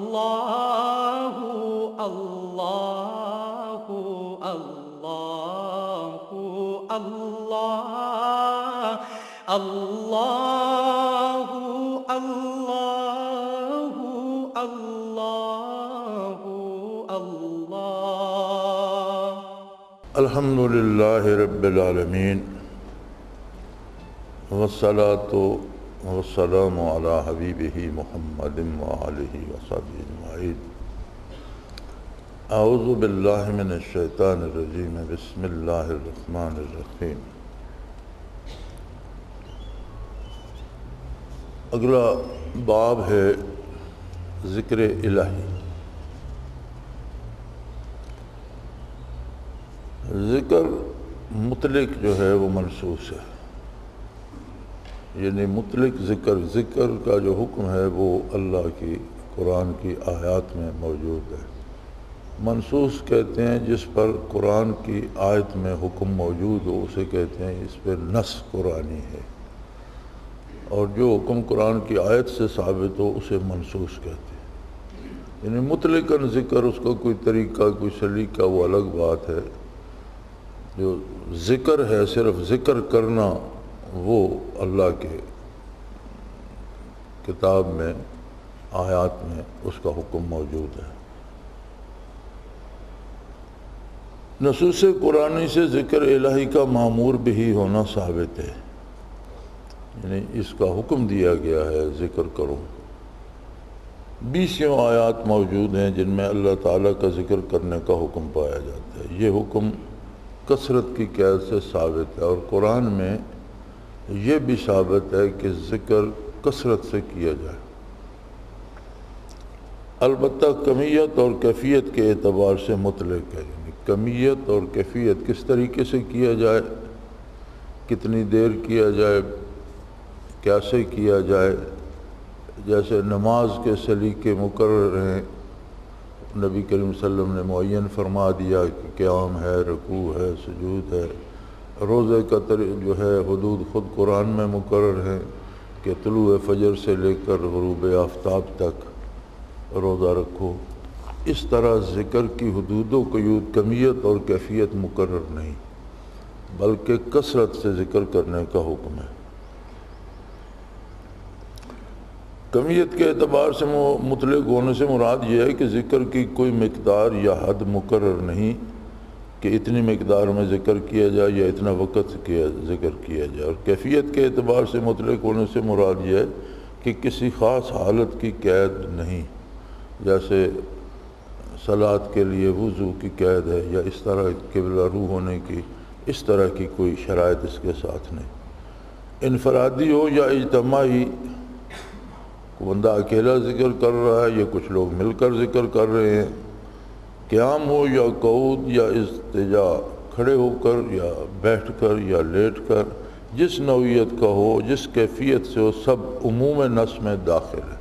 اللہ اللہ اللہ اللہ اللہ اللہ اللہ اللہ الحمد للہ رب العالمین والصلاة والسلام علی حبیبہ محمد وآلہ وصحبہ اجمعین۔ اعوذ باللہ من الشیطان الرجیم، بسم اللہ الرحمن الرحیم۔ اگلا باب ہے ذکر الہی۔ ذکر مطلق جو ہے وہ منصوص ہے، یعنی مطلق ذکر کا جو حکم ہے وہ اللہ کی قرآن کی آیات میں موجود ہے۔ منصوص کہتے ہیں جس پر قرآن کی آیت میں حکم موجود ہو اسے کہتے ہیں اس پہ نص قرآنی ہے، اور جو حکم قرآن کی آیت سے ثابت ہو اسے منصوص کہتے ہیں۔ یعنی مطلقاً ذکر، اس کا کوئی طریقہ کوئی سلیقہ وہ الگ بات ہے، جو ذکر ہے صرف ذکر کرنا وہ اللہ کے کتاب میں آیات میں اس کا حکم موجود ہے۔ نصوص قرآنی سے ذکر الہی کا معمور بھی ہونا ثابت ہے، یعنی اس کا حکم دیا گیا ہے ذکر کرو۔ 20 آیات موجود ہیں جن میں اللہ تعالیٰ کا ذکر کرنے کا حکم پایا جاتا ہے۔ یہ حکم کثرت کی قید سے ثابت ہے، اور قرآن میں یہ بھی ثابت ہے کہ ذکر کثرت سے کیا جائے، البتہ کمیت اور کیفیت کے اعتبار سے مطلق ہے۔ یعنی کمیت اور کیفیت کس طریقے سے کیا جائے، کتنی دیر کیا جائے، کیسے کیا جائے۔ جیسے نماز کے سلیقے مقرر ہیں، نبی کریم صلی اللہ علیہ وسلم نے معین فرما دیا کہ قیام ہے، رکوع ہے، سجود ہے۔ روزے کا جو ہے حدود خود قرآن میں مقرر ہیں کہ طلوع فجر سے لے کر غروب آفتاب تک روزہ رکھو۔ اس طرح ذکر کی حدود و قیود، کمیت اور کیفیت مقرر نہیں، بلکہ کثرت سے ذکر کرنے کا حکم ہے۔ کمیت کے اعتبار سے مطلق ہونے سے مراد یہ ہے کہ ذکر کی کوئی مقدار یا حد مقرر نہیں کہ اتنی مقدار میں ذکر کیا جائے یا اتنا وقت ذکر کیا جائے۔ اور کیفیت کے اعتبار سے مطلق ہونے سے مراد یہ ہے کہ کسی خاص حالت کی قید نہیں، جیسے صلاۃ کے لیے وضو کی قید ہے یا اس طرح قبلہ رو ہونے کی، اس طرح کی کوئی شرائط اس کے ساتھ نہیں۔ انفرادی ہو یا اجتماعی، بندہ اکیلا ذکر کر رہا ہے یا کچھ لوگ مل کر ذکر کر رہے ہیں، قیام ہو یا قعود یا اضطجاع، کھڑے ہو کر یا بیٹھ کر یا لیٹ کر، جس نوعیت کا ہو، جس کیفیت سے ہو، سب عموم نص میں داخل ہے۔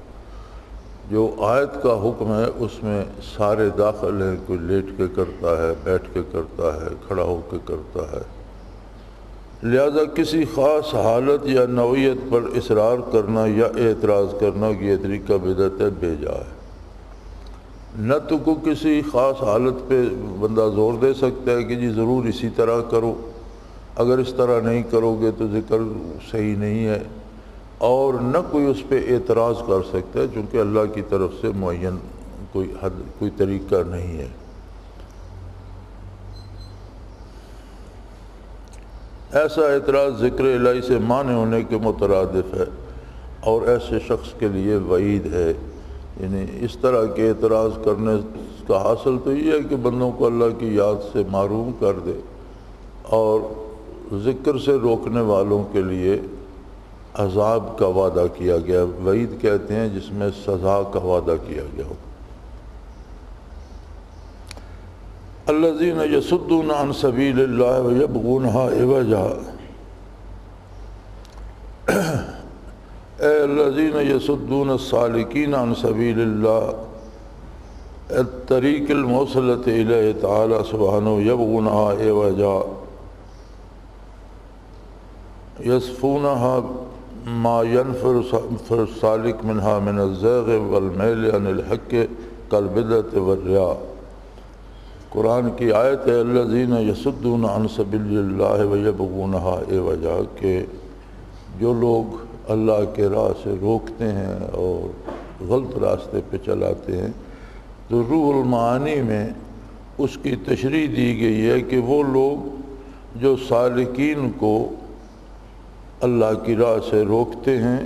جو آیت کا حکم ہے اس میں سارے داخل ہیں، کوئی لیٹ کے کرتا ہے، بیٹھ کے کرتا ہے، کھڑا ہو کے کرتا ہے۔ لہذا کسی خاص حالت یا نوعیت پر اصرار کرنا یا اعتراض کرنا کہ یہ طریقہ بدعت ہے، بے جا ہے۔ نہ تو کو کسی خاص حالت پہ بندہ زور دے سکتا ہے کہ جی ضرور اسی طرح کرو، اگر اس طرح نہیں کرو گے تو ذکر صحیح نہیں ہے، اور نہ کوئی اس پہ اعتراض کر سکتا ہے، چونکہ اللہ کی طرف سے معین کوئی حد، کوئی طریقہ نہیں ہے۔ ایسا اعتراض ذکر الہی سے مانع ہونے کے مترادف ہے، اور ایسے شخص کے لیے وعید ہے۔ یعنی اس طرح کے اعتراض کرنے کا حاصل تو یہ ہے کہ بندوں کو اللہ کی یاد سے محروم کر دے، اور ذکر سے روکنے والوں کے لیے عذاب کا وعدہ کیا گیا۔ وعید کہتے ہیں جس میں سزا کا وعدہ کیا گیا ہو۔ الذین یصدون عن سبیل اللہ ویبغونہا عوجا، اے الذین یصدون السالکین عن سبیل اللہ الطریق الموصلۃ الیہ تعالی سبحانہ یبغونہا عوجا یصفونہا ما ينفر السالك منها من الزيغ والمیل عن الحق كالبدعة والرياء۔ قرآن کی آیت ہے الذین یصدون عن سبیل اللہ ویبغونها عوجا، کہ جو لوگ اللہ کے راہ سے روکتے ہیں اور غلط راستے پہ چلاتے ہیں، تو روح المعانی میں اس کی تشریح دی گئی ہے کہ وہ لوگ جو سالکین کو اللہ کی راہ سے روکتے ہیں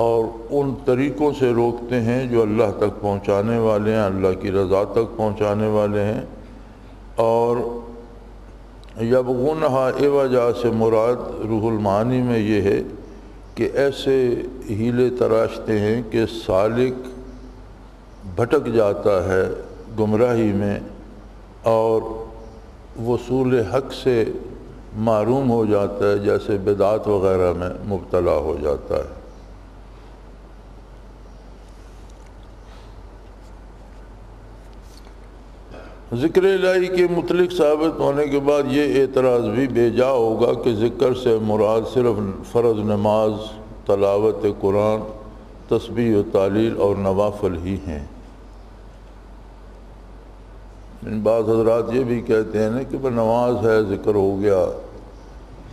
اور ان طریقوں سے روکتے ہیں جو اللہ تک پہنچانے والے ہیں، اللہ کی رضا تک پہنچانے والے ہیں، اور یبغونہا عوجا سے مراد روح المعانی میں یہ ہے کہ ایسے ہیلے تراشتے ہیں کہ سالک بھٹک جاتا ہے گمراہی میں اور وصول حق سے معروم ہو جاتا ہے، جیسے بدعات وغیرہ میں مبتلا ہو جاتا ہے۔ ذکر الہی کے مطلق ثابت ہونے کے بعد یہ اعتراض بھی بے جا ہوگا کہ ذکر سے مراد صرف فرض نماز، تلاوت قرآن، تسبیح و تعلیل اور نوافل ہی ہیں۔ بعض حضرات یہ بھی کہتے ہیں نا کہ نماز ہے ذکر ہو گیا،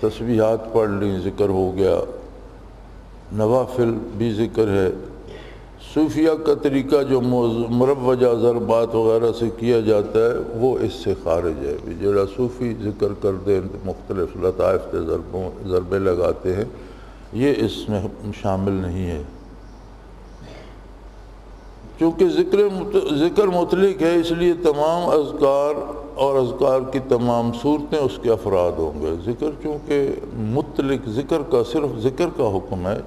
تسبیحات پڑھ لیں ذکر ہو گیا، نوافل بھی ذکر ہے۔ صوفیہ کا طریقہ جو مروجہ ضربات وغیرہ سے کیا جاتا ہے وہ اس سے خارج ہے۔ جڑا صوفی ذکر کر دیں مختلف لطائف سے ضربے لگاتے ہیں، یہ اس میں شامل نہیں ہے، چونکہ ذکر مطلق ہے، اس لیے تمام اذکار اور اذکار کی تمام صورتیں اس کے افراد ہوں گے۔ ذکر چونکہ مطلق ذکر کا صرف ذکر کا حکم ہے،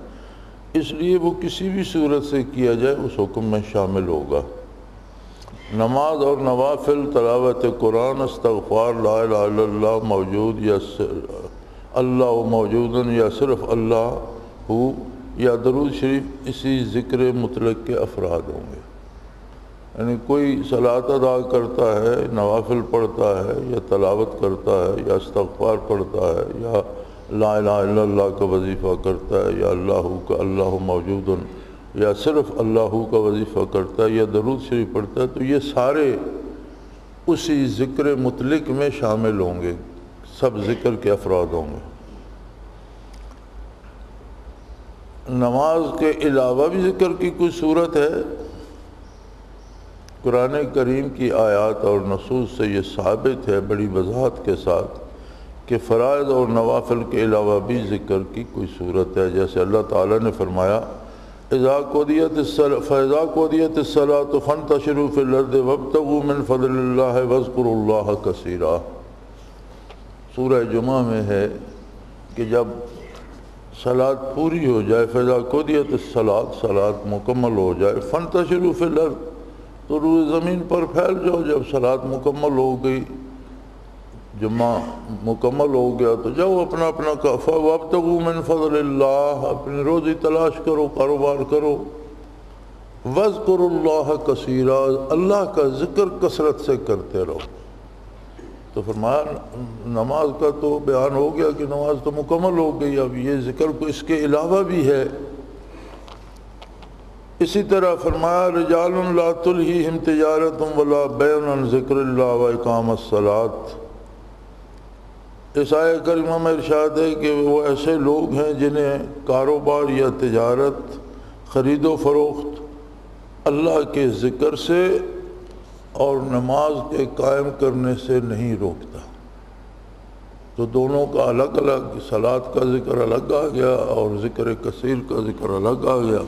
اس لیے وہ کسی بھی صورت سے کیا جائے اس حکم میں شامل ہوگا۔ نماز اور نوافل، تلاوت قرآن، استغفار، لا الہ الا اللہ موجود یا اللہ موجودن یا صرف اللہ ہو یا درود شریف اسی ذکر مطلق کے افراد ہوں گے۔ یعنی کوئی صلاۃ ادا کرتا ہے، نوافل پڑھتا ہے یا تلاوت کرتا ہے یا استغفار پڑھتا ہے یا لا الہ الا اللہ کا وظیفہ کرتا ہے یا اللہ موجود یا صرف اللہ کا وظیفہ کرتا ہے یا درود شریف پڑھتا ہے، تو یہ سارے اسی ذکر مطلق میں شامل ہوں گے، سب ذکر کے افراد ہوں گے۔ نماز کے علاوہ بھی ذکر کی کوئی صورت ہے؟ قرآن کریم کی آیات اور نصوص سے یہ ثابت ہے بڑی وضاحت کے ساتھ کہ فرائض اور نوافل کے علاوہ بھی ذکر کی کوئی صورت ہے، جیسے اللہ تعالیٰ نے فرمایا اذا قضیت الصلاۃ فانتشروا فی الارض وابتغوا من فضل اللہ واذکروا اللہ کثیرا۔ سورہ جمعہ میں ہے کہ جب صلاۃ پوری ہو جائے، فاذا قضیت الصلاۃ، صلاۃ مکمل ہو جائے، فانتشروا فی الارض، تو روئے زمین پر پھیل جاؤ۔ جب صلاۃ مکمل ہو گئی، جمعہ مکمل ہو گیا، تو جاؤ اپنا اپنا کافہ، وابتغوا من فضل اللہ، اپنی روزی تلاش کرو، کاروبار کرو، واذکروا اللہ کثیرا، اللہ کا ذکر کثرت سے کرتے رہو۔ تو فرمایا نماز کا تو بیان ہو گیا کہ نماز تو مکمل ہو گئی، اب یہ ذکر کو اس کے علاوہ بھی ہے۔ اسی طرح فرمایا رجال لا تلہیہم تجارت ولا بیع عن ذکر اللہ واقام الصلاۃ۔ اس آیہ کریمہ میں ارشاد ہے کہ وہ ایسے لوگ ہیں جنہیں کاروبار یا تجارت، خرید و فروخت اللہ کے ذکر سے اور نماز کے قائم کرنے سے نہیں روکتا۔ تو دونوں کا الگ الگ، صلاۃ کا ذکر الگ آ گیا اور ذکر کثیر کا ذکر الگ آ گیا۔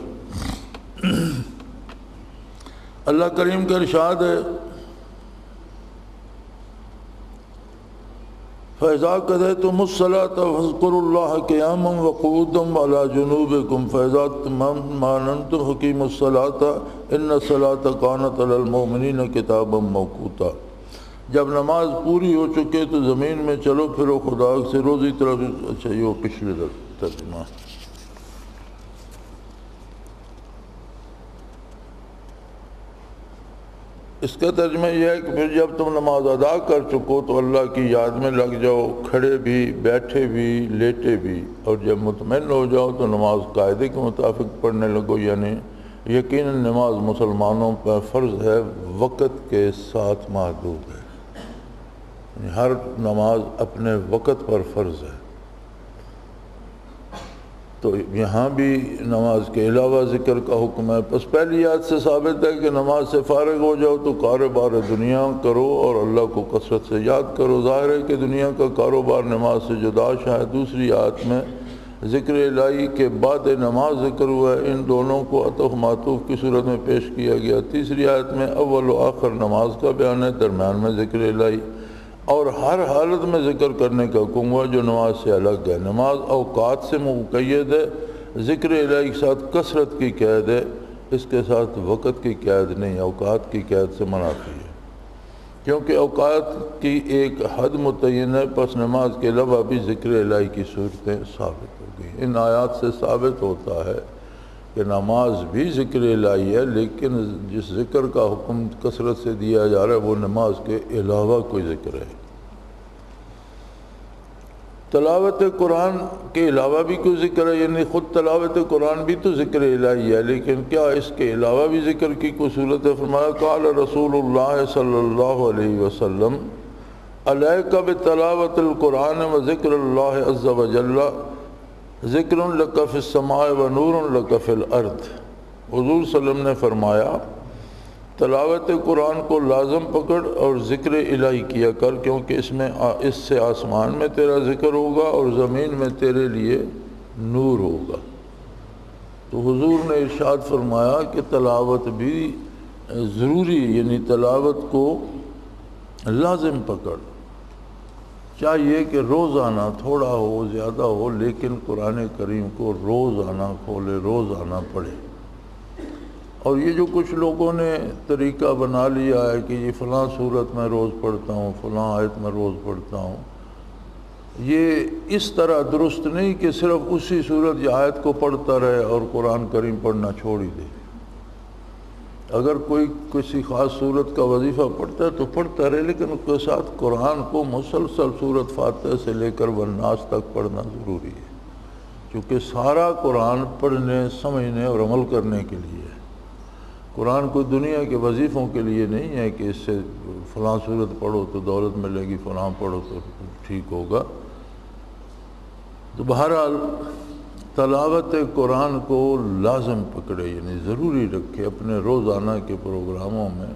اللہ کریم کا ارشاد ہے فَإِذَا قَضَيْتُمُ الصَّلَاةَ فَاذْكُرُوا اللَّهَ قِيَامًا وَقُعُودًا وَعَلَىٰ جُنُوبِكُمْ فَإِذَا اطْمَأْنَنْتُمْ فَأَقِيمُوا الصَّلَاةَ إِنَّ الصَّلَاةَ كَانَتْ عَلَى الْمُؤْمِنِينَ كِتَابًا مَّوْقُوتًا۔ جب نماز پوری ہو چکے تو زمین میں چلو پھرو، خدا سے روزی طلب۔ اچھا یہ پچھلے ترجمہ۔ اس کا ترجمہ یہ ہے کہ پھر جب تم نماز ادا کر چکو تو اللہ کی یاد میں لگ جاؤ، کھڑے بھی، بیٹھے بھی، لیٹے بھی، اور جب مطمئن ہو جاؤ تو نماز قاعدے کے مطابق پڑھنے لگو۔ یعنی یقیناً نماز مسلمانوں پر فرض ہے، وقت کے ساتھ محدود ہے، یعنی ہر نماز اپنے وقت پر فرض ہے۔ تو یہاں بھی نماز کے علاوہ ذکر کا حکم ہے۔ پس پہلی آیت سے ثابت ہے کہ نماز سے فارغ ہو جاؤ تو کاروبار دنیا کرو اور اللہ کو کثرت سے یاد کرو۔ ظاہر ہے کہ دنیا کا کاروبار نماز سے جدا ہے۔ دوسری آیت میں ذکر الہی کے بعد نماز ذکر ہوا ہے، ان دونوں کو عطف معطوف کی صورت میں پیش کیا گیا۔ تیسری آیت میں اول و آخر نماز کا بیان ہے، درمیان میں ذکر الہی اور ہر حالت میں ذکر کرنے کا حکم ہوا جو نماز سے الگ ہے۔ نماز اوقات سے مقید ہے، ذکر الہی کے ساتھ کثرت کی قید ہے، اس کے ساتھ وقت کی قید نہیں، اوقات کی قید سے منافی ہے، کیونکہ اوقات کی ایک حد متعین ہے۔ پس نماز کے علاوہ بھی ذکر الہی کی صورتیں ثابت ہو گئی۔ ان آیات سے ثابت ہوتا ہے کہ نماز بھی ذکر الہی ہے، لیکن جس ذکر کا حکم کثرت سے دیا جا رہا ہے وہ نماز کے علاوہ کوئی ذکر ہے۔ تلاوت قرآن کے علاوہ بھی کوئی ذکر ہے، یعنی خود تلاوت قرآن بھی تو ذکر الہی ہے، لیکن کیا اس کے علاوہ بھی ذکر کی کوئی صورت ہے؟ فرمایا قال رسول اللہ صلی اللہ علیہ وسلم علیک بتلاوت القرآن و ذکر اللہ عز و جل ذکر لک فی السماء و نور لک فی الارض۔ حضور صلی اللہ علیہ وسلم نے فرمایا تلاوت قرآن کو لازم پکڑ اور ذکر الہی کیا کر، کیونکہ اس سے آسمان میں تیرا ذکر ہوگا اور زمین میں تیرے لیے نور ہوگا۔ تو حضور نے ارشاد فرمایا کہ تلاوت بھی ضروری، یعنی تلاوت کو لازم پکڑ، چاہیے کہ روزانہ تھوڑا ہو زیادہ ہو لیکن قرآن کریم کو روزانہ کھولے، روزانہ پڑھے۔ اور یہ جو کچھ لوگوں نے طریقہ بنا لیا ہے کہ یہ فلاں صورت میں روز پڑھتا ہوں، فلاں آیت میں روز پڑھتا ہوں، یہ اس طرح درست نہیں کہ صرف اسی صورت یا آیت کو پڑھتا رہے اور قرآن کریم پڑھنا چھوڑ ہی دے۔ اگر کوئی کسی خاص صورت کا وظیفہ پڑھتا ہے تو پڑھتا رہے، لیکن اس کے ساتھ قرآن کو مسلسل صورت فاتحہ سے لے کر والناس تک پڑھنا ضروری ہے، کیونکہ سارا قرآن پڑھنے، سمجھنے اور عمل کرنے کے لیے ہے۔ قرآن کوئی دنیا کے وظیفوں کے لیے نہیں ہے کہ اس سے فلاں صورت پڑھو تو دولت ملے گی، فلاں پڑھو تو ٹھیک ہوگا۔ تو بہرحال تلاوت قرآن کو لازم پکڑے، یعنی ضروری رکھے اپنے روزانہ کے پروگراموں میں۔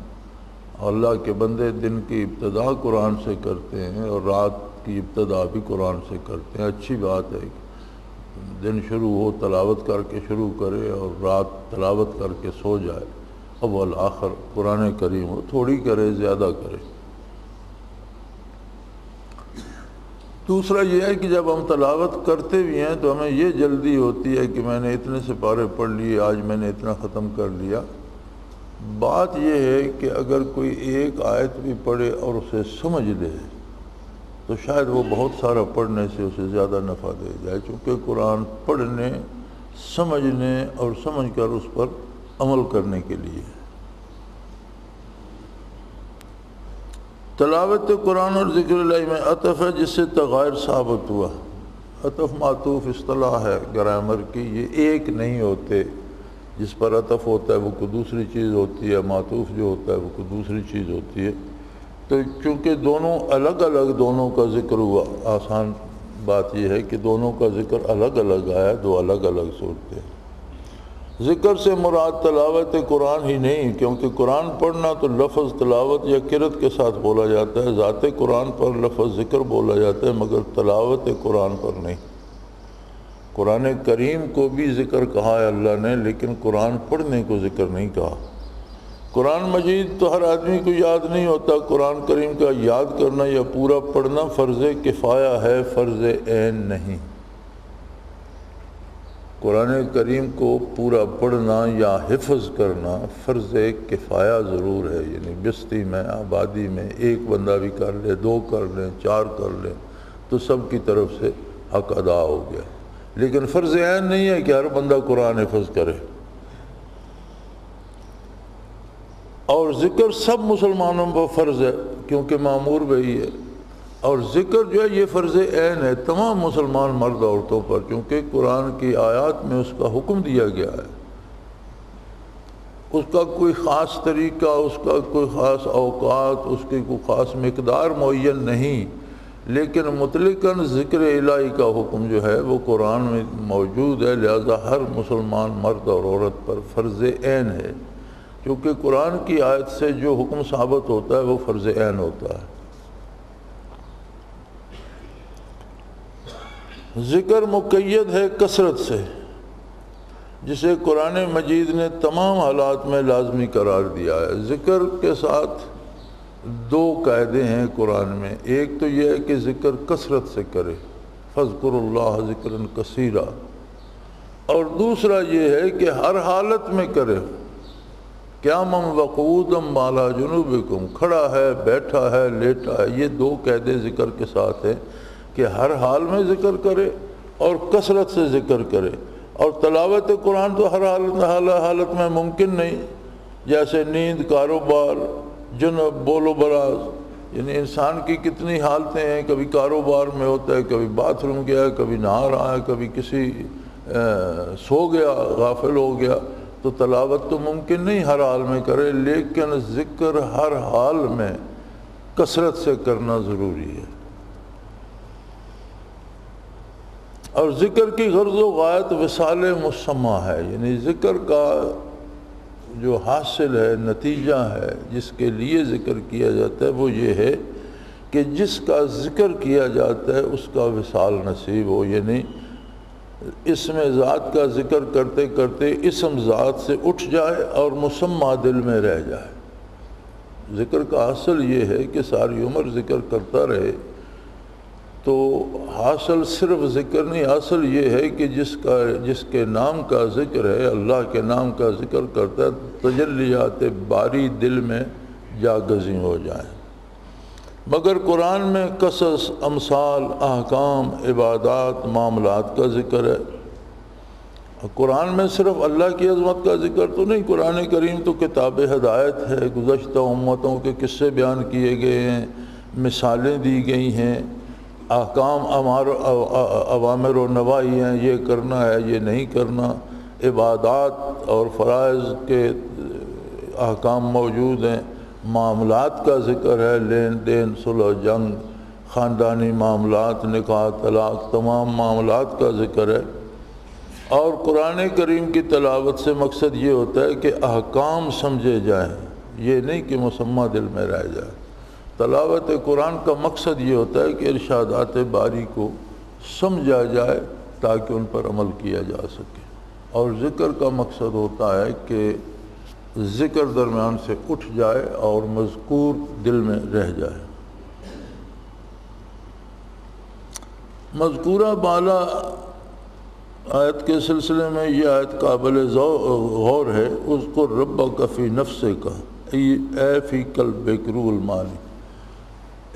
اللہ کے بندے دن کی ابتدا قرآن سے کرتے ہیں اور رات کی ابتدا بھی قرآن سے کرتے ہیں۔ اچھی بات ہے کہ دن شروع ہو تلاوت کر کے شروع کرے اور رات تلاوت کر کے سو جائے، اول آخر قرآن کریم ہو، تھوڑی کرے زیادہ کرے۔ دوسرا یہ ہے کہ جب ہم تلاوت کرتے بھی ہیں تو ہمیں یہ جلدی ہوتی ہے کہ میں نے اتنے سپارے پڑھ لیے، آج میں نے اتنا ختم کر لیا۔ بات یہ ہے کہ اگر کوئی ایک آیت بھی پڑھے اور اسے سمجھ لے تو شاید وہ بہت سارا پڑھنے سے اسے زیادہ نفع دے جائے، چونکہ قرآن پڑھنے، سمجھنے اور سمجھ کر اس پر عمل کرنے کے لیے۔ تلاوت قرآن اور ذکر اللہ میں عطف ہے جس سے تغیر ثابت ہوا۔ عطف معطوف اصطلاح ہے گرامر کی، یہ ایک نہیں ہوتے، جس پر عطف ہوتا ہے وہ کوئی دوسری چیز ہوتی ہے، معطوف جو ہوتا ہے وہ کوئی دوسری چیز ہوتی ہے۔ تو چونکہ دونوں الگ الگ دونوں کا ذکر ہوا، آسان بات یہ ہے کہ دونوں کا ذکر الگ الگ آیا، دو الگ الگ صورتیں۔ ذکر سے مراد تلاوت قرآن ہی نہیں، کیونکہ قرآن پڑھنا تو لفظ تلاوت یا قرأت کے ساتھ بولا جاتا ہے، ذات قرآن پر لفظ ذکر بولا جاتا ہے مگر تلاوت قرآن پر نہیں۔ قرآن کریم کو بھی ذکر کہا ہے اللہ نے، لیکن قرآن پڑھنے کو ذکر نہیں کہا۔ قرآن مجید تو ہر آدمی کو یاد نہیں ہوتا، قرآن کریم کا یاد کرنا یا پورا پڑھنا فرض کفایہ ہے، فرض عین نہیں۔ قرآن کریم کو پورا پڑھنا یا حفظ کرنا فرض کفایہ ضرور ہے، یعنی بستی میں، آبادی میں ایک بندہ بھی کر لے، دو کر لیں، چار کر لیں تو سب کی طرف سے حق ادا ہو گیا، لیکن فرض عین نہیں ہے کہ ہر بندہ قرآن حفظ کرے۔ اور ذکر سب مسلمانوں پر فرض ہے کیونکہ مامور وہی ہے، اور ذکر جو ہے یہ فرض عین ہے تمام مسلمان مرد عورتوں پر، کیونکہ قرآن کی آیات میں اس کا حکم دیا گیا ہے۔ اس کا کوئی خاص طریقہ، اس کا کوئی خاص اوقات، اس کی کوئی خاص مقدار معین نہیں، لیکن مطلقاً ذکر الہی کا حکم جو ہے وہ قرآن میں موجود ہے، لہذا ہر مسلمان مرد اور عورت پر فرض عین ہے، کیونکہ قرآن کی آیت سے جو حکم ثابت ہوتا ہے وہ فرض عین ہوتا ہے۔ ذکر مقید ہے کثرت سے، جسے قرآن مجید نے تمام حالات میں لازمی قرار دیا ہے۔ ذکر کے ساتھ دو قاعدے ہیں قرآن میں، ایک تو یہ ہے کہ ذکر کثرت سے کرے، فاذکروا اللہ ذکرا کثیرا، اور دوسرا یہ ہے کہ ہر حالت میں کرے، قیاما وقعودا علی جنوبکم، کھڑا ہے، بیٹھا ہے، لیٹا ہے، یہ دو قاعدے ذکر کے ساتھ ہیں کہ ہر حال میں ذکر کرے اور کثرت سے ذکر کرے۔ اور تلاوت قرآن تو ہر حالت میں ممکن نہیں، جیسے نیند، کاروبار، جنب، بول و براز، یعنی انسان کی کتنی حالتیں ہیں، کبھی کاروبار میں ہوتا ہے، کبھی باتھ روم گیا ہے، کبھی نہا رہا ہے، کبھی کسی سو گیا، غافل ہو گیا، تو تلاوت تو ممکن نہیں ہر حال میں کرے، لیکن ذکر ہر حال میں کثرت سے کرنا ضروری ہے۔ اور ذکر کی غرض و غایت وصال مسمى ہے، یعنی ذکر کا جو حاصل ہے، نتیجہ ہے، جس کے لیے ذکر کیا جاتا ہے وہ یہ ہے کہ جس کا ذکر کیا جاتا ہے اس کا وصال نصیب ہو، یعنی اسم ذات کا ذکر کرتے کرتے اسم ذات سے اٹھ جائے اور مسمى دل میں رہ جائے۔ ذکر کا حاصل یہ ہے کہ ساری عمر ذکر کرتا رہے، تو حاصل صرف ذکر نہیں، حاصل یہ ہے کہ جس کے نام کا ذکر ہے، اللہ کے نام کا ذکر کرتا ہے، تجلیات باری دل میں جاگزیں ہو جائیں۔ مگر قرآن میں قصص، امثال، احکام، عبادات، معاملات کا ذکر ہے۔ قرآن میں صرف اللہ کی عظمت کا ذکر تو نہیں، قرآن کریم تو کتاب ہدایت ہے، گزشتہ امتوں کے قصے بیان کیے گئے ہیں، مثالیں دی گئی ہیں، احکام، اوامر و نواہی ہیں، یہ کرنا ہے، یہ نہیں کرنا، عبادات اور فرائض کے احکام موجود ہیں، معاملات کا ذکر ہے، لین دین، صلح جنگ، خاندانی معاملات، نکاح، طلاق، تمام معاملات کا ذکر ہے۔ اور قرآن کریم کی تلاوت سے مقصد یہ ہوتا ہے کہ احکام سمجھے جائیں، یہ نہیں کہ مسمى دل میں رہ جائے۔ تلاوت قرآن کا مقصد یہ ہوتا ہے کہ ارشادات باری کو سمجھا جائے تاکہ ان پر عمل کیا جا سکے، اور ذکر کا مقصد ہوتا ہے کہ ذکر درمیان سے اٹھ جائے اور مذکور دل میں رہ جائے۔ مذکورہ بالا آیت کے سلسلے میں یہ آیت قابل غور ہے، اذکر ربک فی نفسک، اے فی قلبک روح المعانی۔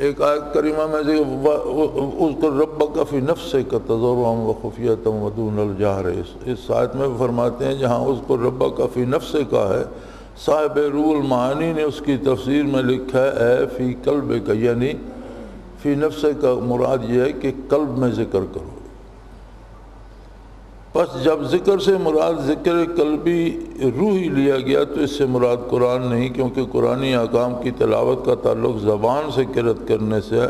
ایک آیت کریمہ میں اذکر ربک فی نفسک تضرعا وخفیۃ ودون الجہر، اس آیت میں فرماتے ہیں جہاں اذکر ربک فی نفسک ہے، صاحب روح المعانی نے اس کی تفسیر میں لکھا ہے اے فی قلبک، یعنی فی نفسک کا مراد یہ ہے کہ قلب میں ذکر کرو۔ پس جب ذکر سے مراد ذکر قلبی روحی لیا گیا تو اس سے مراد قرآن نہیں، کیونکہ قرآنی احکام کی تلاوت کا تعلق زبان سے قرأت کرنے سے ہے،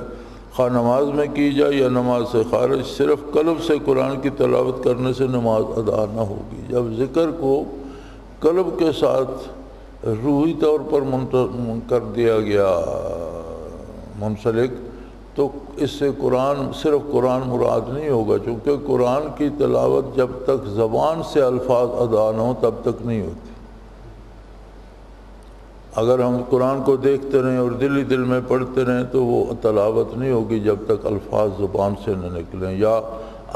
خواہ نماز میں کی جائے یا نماز سے خارج، صرف قلب سے قرآن کی تلاوت کرنے سے نماز ادا نہ ہوگی۔ جب ذکر کو قلب کے ساتھ روحی طور پر کر دیا گیا منسلک، تو اس سے صرف قرآن مراد نہیں ہوگا، چونکہ قرآن کی تلاوت جب تک زبان سے الفاظ ادا نہ ہوں تب تک نہیں ہوتی۔ اگر ہم قرآن کو دیکھتے رہیں اور دل میں پڑھتے رہیں تو وہ تلاوت نہیں ہوگی جب تک الفاظ زبان سے نہ نکلیں۔ یا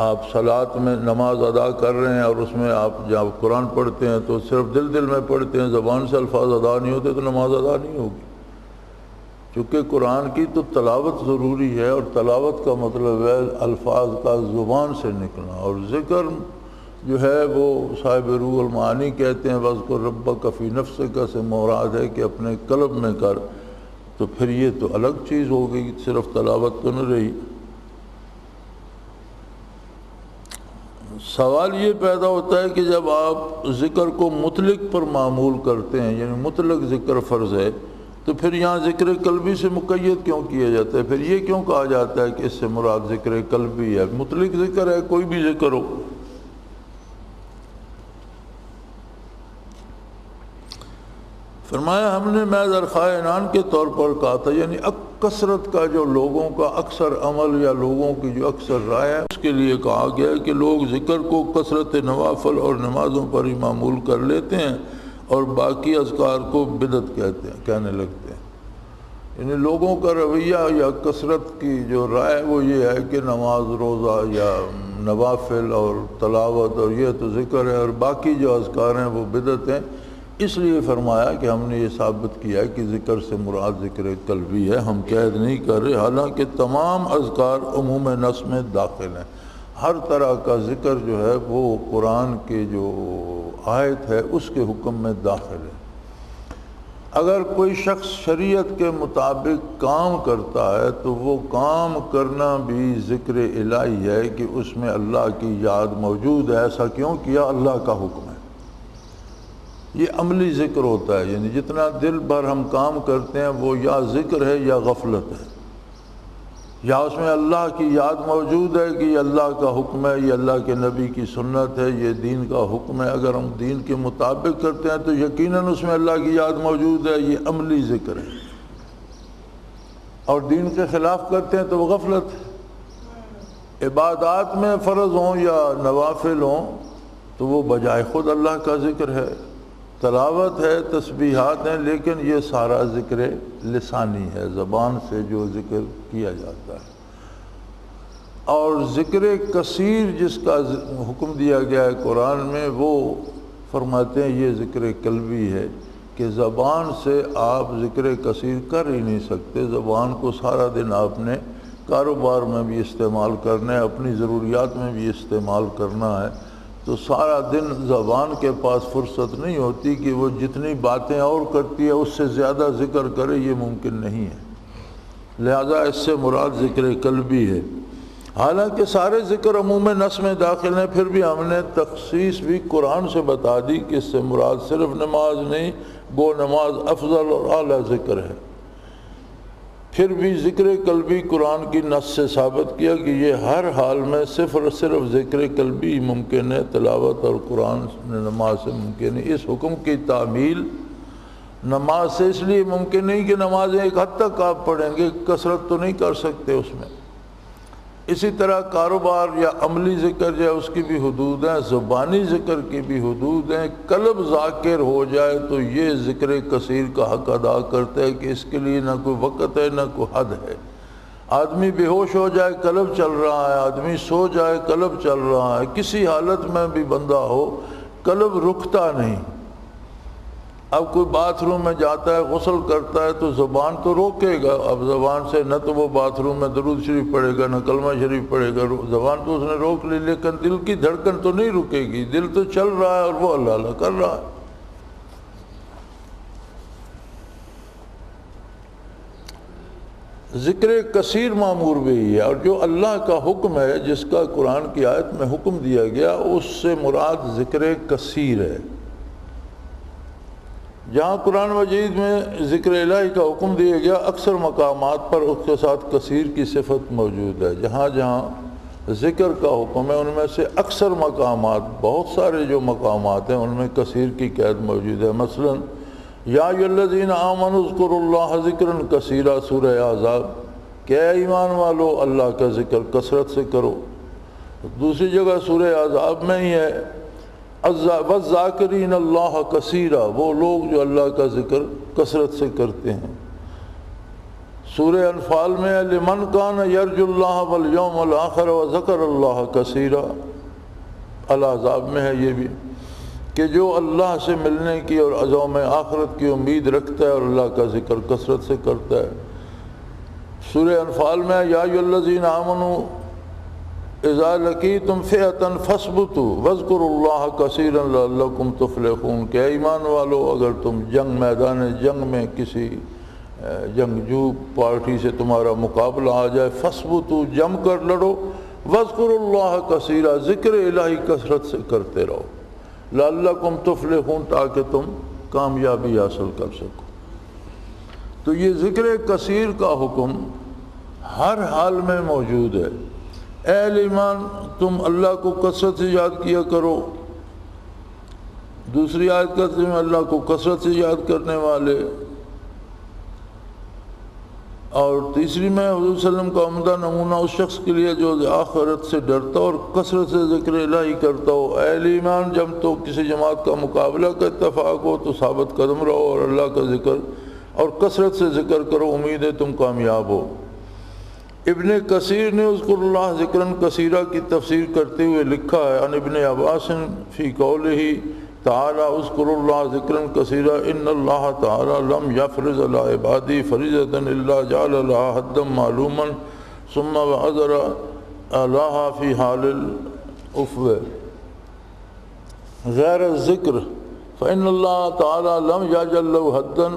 آپ صلاۃ میں نماز ادا کر رہے ہیں اور اس میں آپ جب قرآن پڑھتے ہیں تو صرف دل میں پڑھتے ہیں، زبان سے الفاظ ادا نہیں ہوتے تو نماز ادا نہیں ہوگی، چونکہ قرآن کی تو تلاوت ضروری ہے، اور تلاوت کا مطلب ہے الفاظ کا زبان سے نکلنا، اور ذکر جو ہے وہ صاحب روح المعانی کہتے ہیں وَاذْكُرْ رَبَّكَ فِي نَفْسِكَ سے مراد ہے کہ اپنے قلب میں کر، تو پھر یہ تو الگ چیز ہو گئی، صرف تلاوت تو نہ رہی۔ سوال یہ پیدا ہوتا ہے کہ جب آپ ذکر کو مطلق پر معمول کرتے ہیں، یعنی مطلق ذکر فرض ہے، تو پھر یہاں ذکر قلبی سے مقید کیوں کیا جاتا ہے؟ پھر یہ کیوں کہا جاتا ہے کہ اس سے مراد ذکر قلبی ہے؟ مطلق ذکر ہے، کوئی بھی ذکر ہو۔ فرمایا ہم نے محض ارخائے عنان کے طور پر کہا تھا، یعنی کثرت کا جو لوگوں کا اکثر عمل یا لوگوں کی جو اکثر رائے ہے اس کے لیے کہا گیا ہے کہ لوگ ذکر کو کثرت نوافل اور نمازوں پر ہی معمول کر لیتے ہیں اور باقی اذکار کو بدعت کہنے لگتے ہیں۔ یعنی لوگوں کا رویہ یا کثرت کی جو رائے وہ یہ ہے کہ نماز، روزہ یا نوافل اور تلاوت اور یہ تو ذکر ہے اور باقی جو اذکار ہیں وہ بدعت ہیں۔ اس لیے فرمایا کہ ہم نے یہ ثابت کیا ہے کہ ذکر سے مراد ذکر قلبی ہے، ہم قید نہیں کر رہے، حالانکہ تمام اذکار عموم نص میں داخل ہیں۔ ہر طرح کا ذکر جو ہے وہ قرآن کے جو آیت ہے اس کے حکم میں داخل ہے۔ اگر کوئی شخص شریعت کے مطابق کام کرتا ہے تو وہ کام کرنا بھی ذکر الہی ہے کہ اس میں اللہ کی یاد موجود ہے۔ ایسا کیوں کیا؟ اللہ کا حکم ہے۔ یہ عملی ذکر ہوتا ہے، یعنی جتنا دل بھر ہم کام کرتے ہیں وہ یا ذکر ہے یا غفلت ہے، یا اس میں اللہ کی یاد موجود ہے کہ یہ اللہ کا حکم ہے، یہ اللہ کے نبی کی سنت ہے، یہ دین کا حکم ہے۔ اگر ہم دین کے مطابق کرتے ہیں تو یقیناً اس میں اللہ کی یاد موجود ہے، یہ عملی ذکر ہے۔ اور دین کے خلاف کرتے ہیں تو وہ غفلت ہے۔ عبادات میں فرض ہوں یا نوافل ہوں تو وہ بجائے خود اللہ کا ذکر ہے، تلاوت ہے، تسبیحات ہیں، لیکن یہ سارا ذکر لسانی ہے، زبان سے جو ذکر کیا جاتا ہے۔ اور ذکر کثیر جس کا حکم دیا گیا ہے قرآن میں، وہ فرماتے ہیں یہ ذکر قلبی ہے کہ زبان سے آپ ذکر کثیر کر ہی نہیں سکتے۔ زبان کو سارا دن آپ نے کاروبار میں بھی استعمال کرنا ہے، اپنی ضروریات میں بھی استعمال کرنا ہے، تو سارا دن زبان کے پاس فرصت نہیں ہوتی کہ وہ جتنی باتیں اور کرتی ہے اس سے زیادہ ذکر کرے، یہ ممکن نہیں ہے۔ لہذا اس سے مراد ذکر قلبی ہے۔ حالانکہ سارے ذکر عموم نص میں داخل ہیں، پھر بھی ہم نے تخصیص بھی قرآن سے بتا دی کہ اس سے مراد صرف نماز نہیں، گو نماز افضل اور اعلیٰ ذکر ہے۔ پھر بھی ذکر قلبی قرآن کی نص سے ثابت کیا کہ یہ ہر حال میں صرف ذکر قلبی ممکن ہے، تلاوت اور قرآن نماز سے ممکن ہے۔ اس حکم کی تعمیل نماز سے اس لیے ممکن نہیں کہ نمازیں ایک حد تک آپ پڑھیں گے، کثرت تو نہیں کر سکتے اس میں۔ اسی طرح کاروبار یا عملی ذکر جو ہے اس کی بھی حدود ہیں، زبانی ذکر کی بھی حدود ہیں۔ قلب ذاکر ہو جائے تو یہ ذکر کثیر کا حق ادا کرتا ہے کہ اس کے لیے نہ کوئی وقت ہے نہ کوئی حد ہے۔ آدمی بے ہوش ہو جائے قلب چل رہا ہے، آدمی سو جائے قلب چل رہا ہے، کسی حالت میں بھی بندہ ہو قلب رکتا نہیں۔ اب کوئی باتھ روم میں جاتا ہے، غسل کرتا ہے تو زبان تو روکے گا، اب زبان سے نہ تو وہ باتھ روم میں درود شریف پڑھے گا نہ کلمہ شریف پڑھے گا، زبان تو اس نے روک لی، لیکن دل کی دھڑکن تو نہیں رکے گی، دل تو چل رہا ہے اور وہ اللہ اللہ کر رہا ہے۔ ذکر کثیر معمور بھی ہے، اور جو اللہ کا حکم ہے جس کا قرآن کی آیت میں حکم دیا گیا اس سے مراد ذکر کثیر ہے۔ جہاں قرآن مجید میں ذکر الہی کا حکم دیا گیا اکثر مقامات پر اس کے ساتھ کثیر کی صفت موجود ہے۔ جہاں جہاں ذکر کا حکم ہے ان میں سے اکثر مقامات، بہت سارے جو مقامات ہیں ان میں کثیر کی قید موجود ہے۔ مثلا یا ایھا الذین آمنوا اذکروا اللہ ذکرا کثیرا، سورہ احزاب کہ اے ایمان والو اللہ کا ذکر کثرت سے کرو۔ دوسری جگہ سورہ احزاب میں ہی ہے وَالذَّاكِرِينَ اللَّهَ كَثِيرًا، وہ لوگ جو اللہ کا ذکر کثرت سے کرتے ہیں۔ سورہ انفال میں لِمَنْ كَانَ يَرْجُو اللَّهَ وَالْيَوْمَ الْآخِرَ وَذَكَرَ اللَّهَ كَثِيرًا، الاحزاب میں ہے یہ بھی کہ جو اللہ سے ملنے کی اور یوم آخرت کی امید رکھتا ہے اور اللہ کا ذکر کثرت سے کرتا ہے۔ سورہ انفال میں یا ایھا الذین آمنوا اذا لقیتم فئۃ فاثبتوا واذکروا اللہ کثیرا لعلکم تفلحون کہ اے ایمان والو اگر تم میدان جنگ میں کسی جنگجو پارٹی سے تمہارا مقابلہ آ جائے، فاثبتوا جم کر لڑو، واذکروا اللہ کثیرا ذکر الہی کثرت سے کرتے رہو، لعلکم تفلحون تاکہ تم کامیابی حاصل کر سکو۔ تو یہ ذکر کثیر کا حکم ہر حال میں موجود ہے۔ اے اہل ایمان تم اللہ کو کثرت سے یاد کیا کرو، دوسری آیت کا تم اللہ کو کثرت سے یاد کرنے والے، اور تیسری میں حضور صلی اللہ علیہ وسلم کا عمدہ نمونہ اس شخص کے لیے جو آخرت سے ڈرتا اور کثرت سے ذکر الہی کرتا ہو۔ اے اہل ایمان جب تو کسی جماعت کا مقابلہ کا اتفاق ہو تو ثابت قدم رہو اور اللہ کا ذکر اور کثرت سے ذکر کرو، امید ہے تم کامیاب ہو۔ ابن کثیر نے اذکر اللہ ذکراً کثیرہ کی تفسیر کرتے ہوئے لکھا ہے، عن ابن عباس فی قولہ تعالی اذکر اللہ ذکراً کثیرہ ان اللہ تعالی لم یفرض علی عبادی فریضۃ الا جعل لها حدا معلوما ثم وعذر لها فی حال العفو غیر الذکر فإن اللہ تعالی لم یجعل له حدا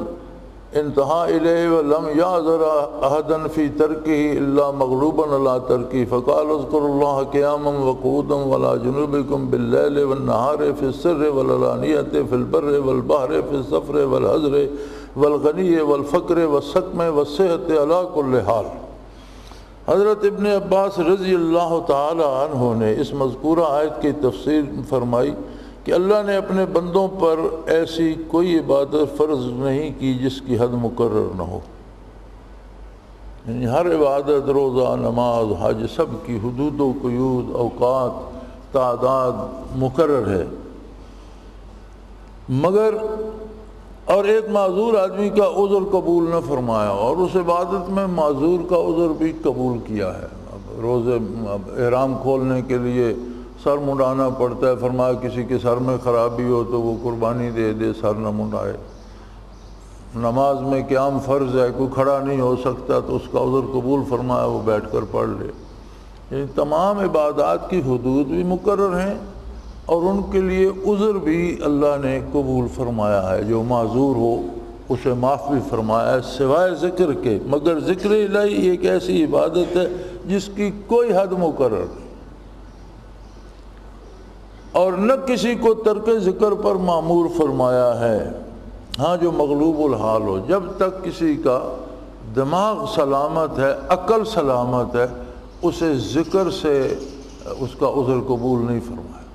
انتہا الیہ ولم یعذر احدا فی ترکہ الا مغلوبا علی ترکہ فقال اذکر اللہ قیاما وقعودا وعلی جنوبکم باللیل والنہار فی السر والعلانیۃ فی البر والبحر فی السفر والحضر والغنی والفقر والسقم والصحۃ علی کل حال۔ حضرت ابن عباس رضی اللہ تعالی عنہ نے اس مذکورہ آیت کی تفسیر فرمائی کہ اللہ نے اپنے بندوں پر ایسی کوئی عبادت فرض نہیں کی جس کی حد مقرر نہ ہو، یعنی ہر عبادت، روزہ، نماز، حج، سب کی حدود و قیود، اوقات، تعداد مقرر ہے، مگر اور ایک معذور آدمی کا عذر قبول نہ فرمایا اور اس عبادت میں معذور کا عذر بھی قبول کیا ہے۔ روزے احرام کھولنے کے لیے سر منڈانا پڑتا ہے، فرمایا کسی کے سر میں خرابی ہو تو وہ قربانی دے دے، سر نہ منڈائے۔ نماز میں قیام فرض ہے، کوئی کھڑا نہیں ہو سکتا تو اس کا عذر قبول فرمایا، وہ بیٹھ کر پڑھ لے۔ یعنی تمام عبادات کی حدود بھی مقرر ہیں اور ان کے لیے عذر بھی اللہ نے قبول فرمایا ہے، جو معذور ہو اسے معاف بھی فرمایا ہے سوائے ذکر کے، مگر ذکر الہی ایک ایسی عبادت ہے جس کی کوئی حد مقرر نہیں، اور نہ کسی کو ترک ذکر پر معمور فرمایا ہے۔ ہاں جو مغلوب الحال ہو، جب تک کسی کا دماغ سلامت ہے، عقل سلامت ہے، اسے ذکر سے اس کا عذر قبول نہیں فرمایا۔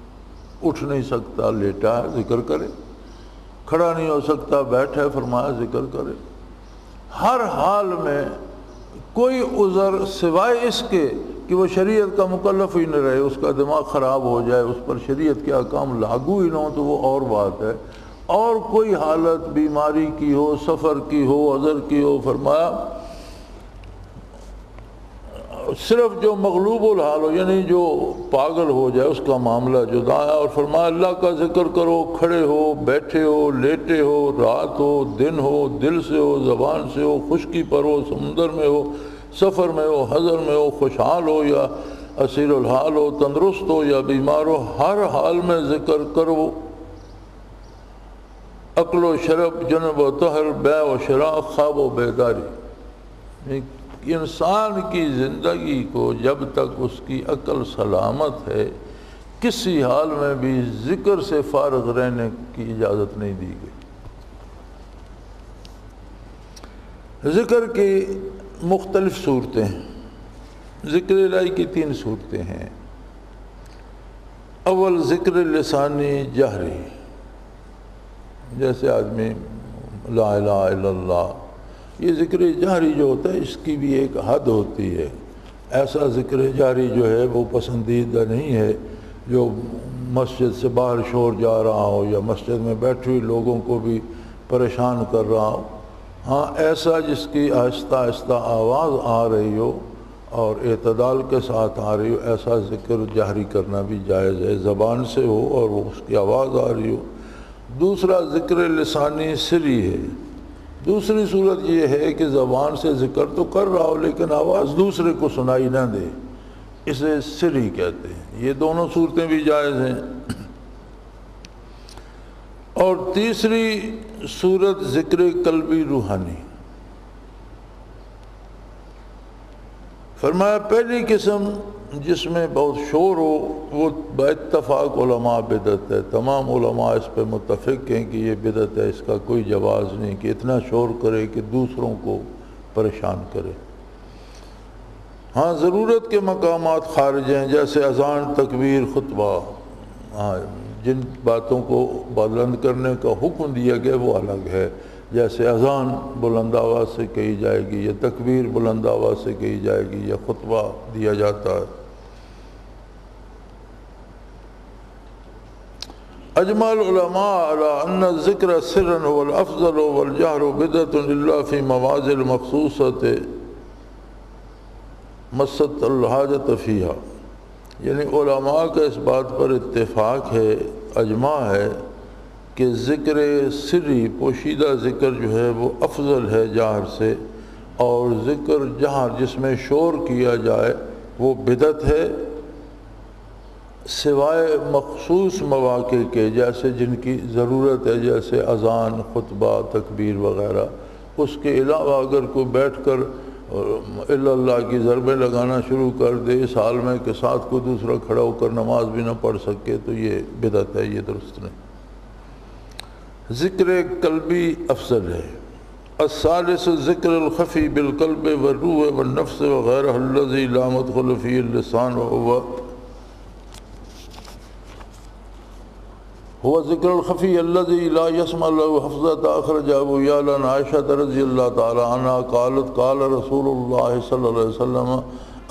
اٹھ نہیں سکتا، لیٹا ہے، ذکر کرے، کھڑا نہیں ہو سکتا، بیٹھا ہے، فرمایا ذکر کرے۔ ہر حال میں کوئی عذر سوائے اس کے کہ وہ شریعت کا مکلف ہی نہ رہے، اس کا دماغ خراب ہو جائے، اس پر شریعت کے احکام لاگو ہی نہ ہو تو وہ اور بات ہے، اور کوئی حالت بیماری کی ہو، سفر کی ہو، عذر کی ہو، فرمایا صرف جو مغلوب الحال ہو یعنی جو پاگل ہو جائے اس کا معاملہ جدا ہے، اور فرمایا اللہ کا ذکر کرو، کھڑے ہو، بیٹھے ہو، لیٹے ہو، رات ہو، دن ہو، دل سے ہو، زبان سے ہو، خشکی پر ہو، سمندر میں ہو، سفر میں ہو، حضر میں ہو، خوشحال ہو یا اسیر الحال ہو، تندرست ہو یا بیمار ہو، ہر حال میں ذکر کرو۔ عقل و شرب، جنب و طہر، بیع و شراء، خواب و بیداری۔ انسان کی زندگی کو جب تک اس کی عقل سلامت ہے کسی حال میں بھی ذکر سے فارغ رہنے کی اجازت نہیں دی گئی۔ ذکر کی مختلف صورتیں ہیں، ذکر الہی کی 3 صورتیں ہیں۔ اول ذکر لسانی جہری، جیسے آدمی لا الہ الا اللہ، یہ ذکر جہری جو ہوتا ہے اس کی بھی ایک حد ہوتی ہے۔ ایسا ذکر جہری جو ہے وہ پسندیدہ نہیں ہے جو مسجد سے باہر شور جا رہا ہو یا مسجد میں بیٹھے ہوئے لوگوں کو بھی پریشان کر رہا ہو۔ ہاں ایسا جس کی آہستہ آہستہ آواز آ رہی ہو اور اعتدال کے ساتھ آ رہی ہو، ایسا ذکر جہری کرنا بھی جائز ہے، زبان سے ہو اور وہ اس کی آواز آ رہی ہو۔ دوسرا ذکر لسانی سری ہے، دوسری صورت یہ ہے کہ زبان سے ذکر تو کر رہا ہو لیکن آواز دوسرے کو سنائی نہ دے، اسے سری کہتے ہیں۔ یہ دونوں صورتیں بھی جائز ہیں۔ اور تیسری صورت ذکر قلبی روحانی۔ فرمایا پہلی قسم جس میں بہت شور ہو وہ باتفاق علماء بدعت ہے، تمام علماء اس پہ متفق ہیں کہ یہ بدعت ہے، اس کا کوئی جواز نہیں کہ اتنا شور کرے کہ دوسروں کو پریشان کرے۔ ہاں ضرورت کے مقامات خارج ہیں، جیسے اذان، تکبیر، خطبہ، ہاں جن باتوں کو بلند کرنے کا حکم دیا گیا وہ الگ ہے، جیسے اذان بلند آواز سے کہی جائے گی یا تکبیر بلند آواز سے کہی جائے گی یا خطبہ دیا جاتا ہے۔ اجمع العلماء على ان الذکر سرا هو الافضل والجهر بدعة الا في مواضع مخصوصة مست الحاجت فيها، یعنی علماء کا اس بات پر اتفاق ہے، اجماع ہے کہ ذکر سری پوشیدہ ذکر جو ہے وہ افضل ہے جہر سے، اور ذکر جہر جس میں شور کیا جائے وہ بدعت ہے، سوائے مخصوص مواقع کے جیسے جن کی ضرورت ہے، جیسے اذان، خطبہ، تکبیر وغیرہ۔ اس کے علاوہ اگر کوئی بیٹھ کر الا اللہ کی ضربیں لگانا شروع کر دے اس حال میں کہ ساتھ کوئی دوسرا کھڑا ہو کر نماز بھی نہ پڑھ سکے تو یہ بدعت ہے، یہ درست نہیں۔ ذکر قلبی افضل ہے۔ الثالث ذکر الخفی بالقلب والروح والنفس وغیرہ الذی لا مدخل فیہ اللسان هو ذکر الخفی الذی لا یسمع له حفظة اخرج ابو یعلا عن عائشة رضی اللہ تعالی عنہ قالت قال رسول اللہ صلی اللہ علیہ وسلم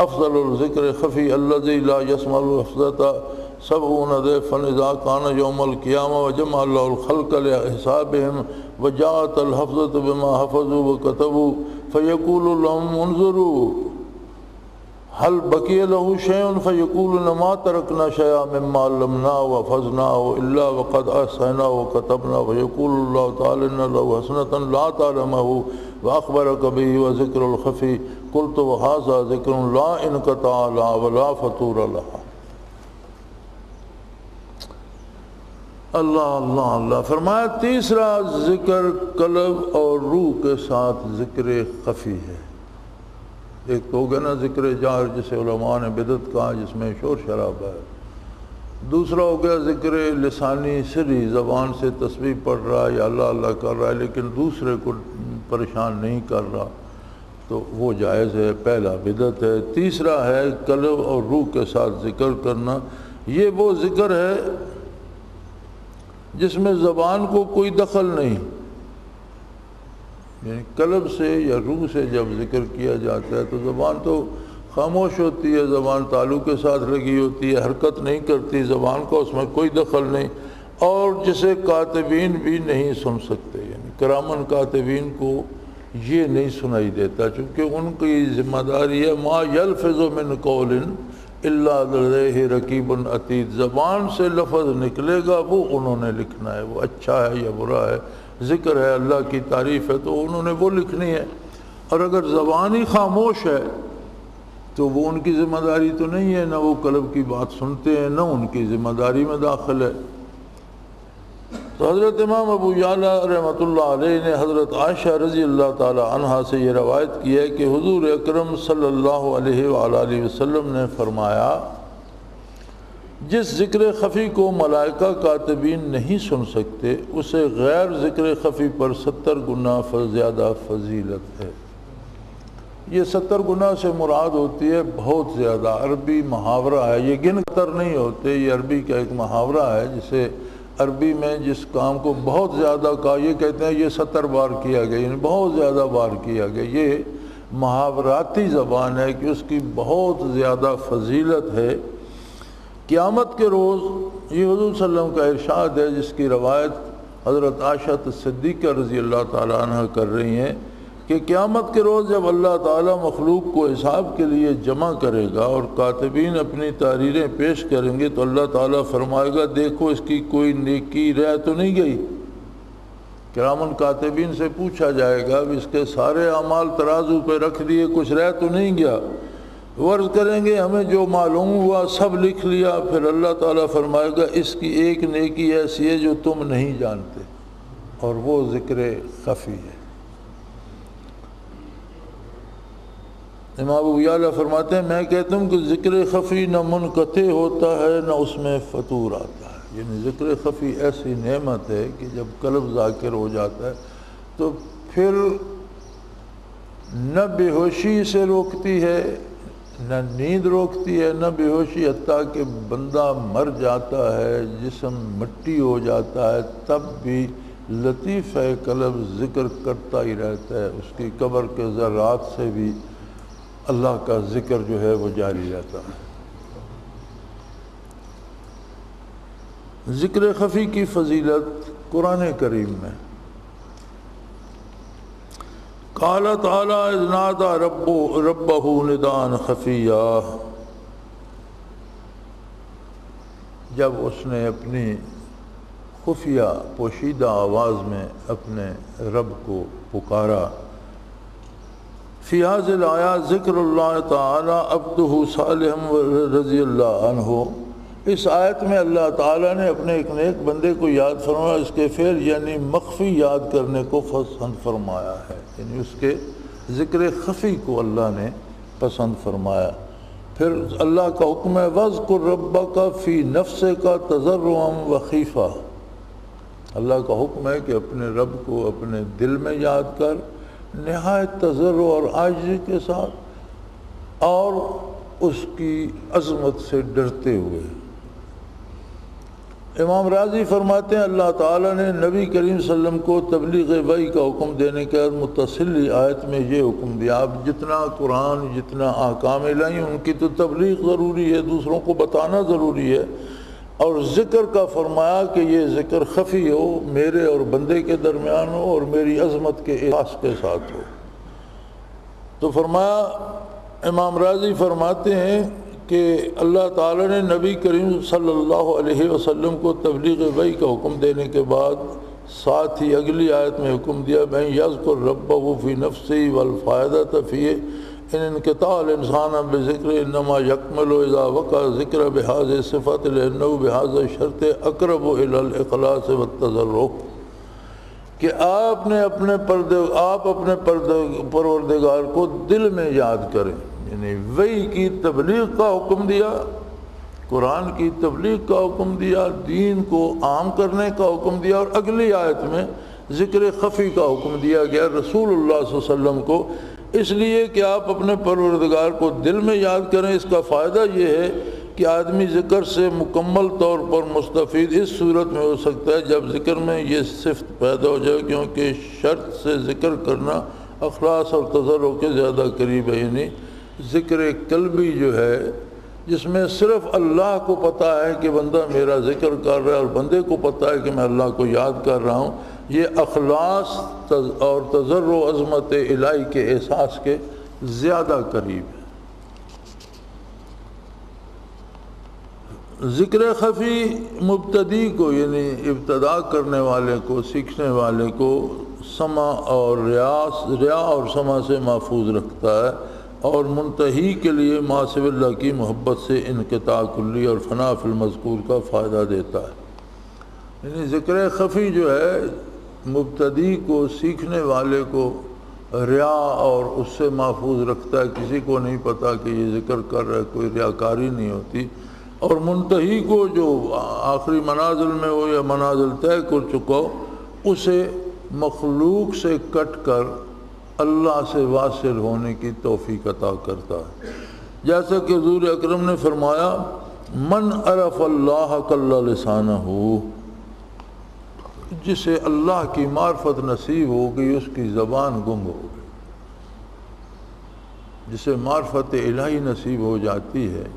افضل الذکر خفی الذی لا یسمع له حفظة 70 ضعفا اذا كان يوم القيامة وجمع الله الخلق لحسابهم وجاءت الحفظة بما حفظوا وكتبوا فيقول لهم انظروا هل بقي له شيء فيقولون ما تركنا شيئا مما علمناه وحفظناه الا وقد احصيناه وكتبنا ويقول الله تعالى ان له حسنة لا تعلمه واخبرك به وذكر الخفي قلت وهذا ذكر لا انقطاع له ولا فطور له۔ اللہ اللہ اللہ فرمایا تیسرا ذکر قلب اور روح کے ساتھ ذکر خفی ہے۔ ایک تو ہو گیا نا ذکر جہر جسے علماء نے بدعت کہا جس میں شور شرابہ ہے، دوسرا ہو گیا ذکر لسانی سری، زبان سے تسبیح پڑھ رہا ہے یا اللہ اللہ کر رہا ہے لیکن دوسرے کو پریشان نہیں کر رہا تو وہ جائز ہے، پہلا بدعت ہے۔ تیسرا ہے قلب اور روح کے ساتھ ذکر کرنا، یہ وہ ذکر ہے جس میں زبان کو کوئی دخل نہیں، یعنی قلب سے یا روح سے جب ذکر کیا جاتا ہے تو زبان تو خاموش ہوتی ہے، زبان تالو کے ساتھ لگی ہوتی ہے، حرکت نہیں کرتی زبان کا، اس میں کوئی دخل نہیں، اور جسے کاتبین بھی نہیں سن سکتے، یعنی کرامن کاتبین کو یہ نہیں سنائی دیتا چونکہ ان کی ذمہ داری ہے ما یلفظ من قول الا لدیہ رقیب عتید، زبان سے لفظ نکلے گا وہ انہوں نے لکھنا ہے، وہ اچھا ہے یا برا ہے، ذکر ہے اللہ کی تعریف ہے تو انہوں نے وہ لکھنی ہے، اور اگر زبان ہی خاموش ہے تو وہ ان کی ذمہ داری تو نہیں ہے، نہ وہ قلب کی بات سنتے ہیں نہ ان کی ذمہ داری میں داخل ہے۔ تو حضرت امام ابو یعلا رحمۃ اللہ علیہ نے حضرت عائشہ رضی اللہ تعالی عنہا سے یہ روایت کی ہے کہ حضور اکرم صلی اللہ علیہ وآلہ وسلم نے فرمایا جس ذکر خفی کو ملائکہ کاتبین نہیں سن سکتے اسے غیر ذکر خفی پر 70 گنا زیادہ فضیلت ہے۔ یہ 70 گنا سے مراد ہوتی ہے بہت زیادہ، عربی محاورہ ہے، یہ گن کر نہیں ہوتے، یہ عربی کا ایک محاورہ ہے جسے عربی میں جس کام کو بہت زیادہ کہا یہ کہتے ہیں یہ 70 بار کیا گیا، یعنی بہت زیادہ بار کیا گیا، یہ محاوراتی زبان ہے کہ اس کی بہت زیادہ فضیلت ہے۔ قیامت کے روز یہ حضور صلی اللہ علیہ وسلم کا ارشاد ہے جس کی روایت حضرت عائشہ صدیقہ رضی اللہ تعالیٰ عنہ کر رہی ہیں کہ قیامت کے روز جب اللہ تعالیٰ مخلوق کو حساب کے لیے جمع کرے گا اور کاتبین اپنی تحریریں پیش کریں گے تو اللہ تعالیٰ فرمائے گا دیکھو اس کی کوئی نیکی رہ تو نہیں گئی۔ کرامن کاتبین سے پوچھا جائے گا اس کے سارے اعمال ترازو پہ رکھ دیے کچھ رہ تو نہیں گیا؟ ورز کریں گے ہمیں جو معلوم ہوا سب لکھ لیا، پھر اللہ تعالیٰ فرمائے گا اس کی ایک نیکی ایسی ہے جو تم نہیں جانتے، اور وہ ذکر خفی ہے۔ امام ابو یعلا فرماتے ہیں میں کہتا ہوں کہ ذکر خفی نہ منقطع ہوتا ہے نہ اس میں فطور آتا ہے، یعنی ذکر خفی ایسی نعمت ہے کہ جب قلب ذاکر ہو جاتا ہے تو پھر نہ بے ہوشی سے روکتی ہے، نہ نیند روکتی ہے، نہ بے ہوشی، حتیٰ کہ بندہ مر جاتا ہے، جسم مٹی ہو جاتا ہے، تب بھی لطیفہ قلب ذکر کرتا ہی رہتا ہے، اس کی قبر کے ذرات سے بھی اللہ کا ذکر جو ہے وہ جاری رہتا ہے۔ ذکر خفی کی فضیلت قرآن کریم میں قال تعالی اذ نادى ربه نداء خفیا، جب اس نے اپنی خفیہ پوشیدہ آواز میں اپنے رب کو پکارا۔ فی هذه الآیات ذکر اللہ تعالی عبدہ صالح رضی اللہ عنہ، اس آیت میں اللہ تعالیٰ نے اپنے ایک نیک بندے کو یاد فرمایا، اس کے فعل یعنی مخفی یاد کرنے کو پسند فرمایا ہے، یعنی اس کے ذکر خفی کو اللہ نے پسند فرمایا۔ پھر اللہ کا حکم ہے وَاذْكُرْ رَبَّكَ فِي نَفْسِكَ تَضَرُّعًا وَخِيفَةً، اللہ کا حکم ہے کہ اپنے رب کو اپنے دل میں یاد کر، نہایت تضرع اور عاجزی کے ساتھ، اور اس کی عظمت سے ڈرتے ہوئے۔ امام راضی فرماتے ہیں اللہ تعالیٰ نے نبی کریم صلی اللہ علیہ وسلم کو تبلیغ وحی کا حکم دینے کے بعد متصل آیت میں یہ حکم دیا، اب جتنا قرآن جتنا احکام الہی ان کی تو تبلیغ ضروری ہے، دوسروں کو بتانا ضروری ہے، اور ذکر کا فرمایا کہ یہ ذکر خفی ہو، میرے اور بندے کے درمیان ہو، اور میری عظمت کے احساس کے ساتھ ہو۔ تو فرمایا، امام راضی فرماتے ہیں کہ اللہ تعالیٰ نے نبی کریم صلی اللہ علیہ وسلم کو تبلیغ وحی کا حکم دینے کے بعد ساتھ ہی اگلی آیت میں حکم دیا میں یذکر ربہ فی نفسی والفائدۃ فی ان انقطاع الانسان بذکر انما یکمل اذا وقع ذکر بہذہ صفت لانہ بہذہ شرط اقرب الی الاخلاص والتضرع، کہ آپ اپنے پروردگار کو دل میں یاد کریں، یعنی وحی کی تبلیغ کا حکم دیا، قرآن کی تبلیغ کا حکم دیا، دین کو عام کرنے کا حکم دیا، اور اگلی آیت میں ذکر خفی کا حکم دیا گیا رسول اللہ صلی اللہ علیہ وسلم کو، اس لیے کہ آپ اپنے پروردگار کو دل میں یاد کریں۔ اس کا فائدہ یہ ہے کہ آدمی ذکر سے مکمل طور پر مستفید اس صورت میں ہو سکتا ہے جب ذکر میں یہ صفت پیدا ہو جائے، کیونکہ شرط سے ذکر کرنا اخلاص اور تضرع کے زیادہ قریب ہے، یعنی ذکر قلبی جو ہے جس میں صرف اللہ کو پتہ ہے کہ بندہ میرا ذکر کر رہا ہے اور بندے کو پتہ ہے کہ میں اللہ کو یاد کر رہا ہوں، یہ اخلاص اور تضرع و عظمت الہی کے احساس کے زیادہ قریب ہے۔ ذکر خفی مبتدی کو، یعنی ابتدا کرنے والے کو، سیکھنے والے کو سمع اور ریا اور سمع سے محفوظ رکھتا ہے، اور منتہی کے لیے ما سوی اللہ کی محبت سے انقطاع کلی اور فنا فی المذکور کا فائدہ دیتا ہے۔ یعنی ذکر خفی جو ہے مبتدی کو، سیکھنے والے کو ریا اور اس سے محفوظ رکھتا ہے، کسی کو نہیں پتہ کہ یہ ذکر کر رہا ہے، کوئی ریاکاری نہیں ہوتی، اور منتہی کو جو آخری منازل میں ہو یا منازل طے کر چکا ہو، اسے مخلوق سے کٹ کر اللہ سے واصل ہونے کی توفیق عطا کرتا ہے۔ جیسا کہ حضور اکرم نے فرمایا من عرف اللہ کل لسانہ، جسے اللہ کی معرفت نصیب ہو گئی اس کی زبان گنگ ہو گئی۔ جسے معرفت الہی نصیب ہو جاتی ہے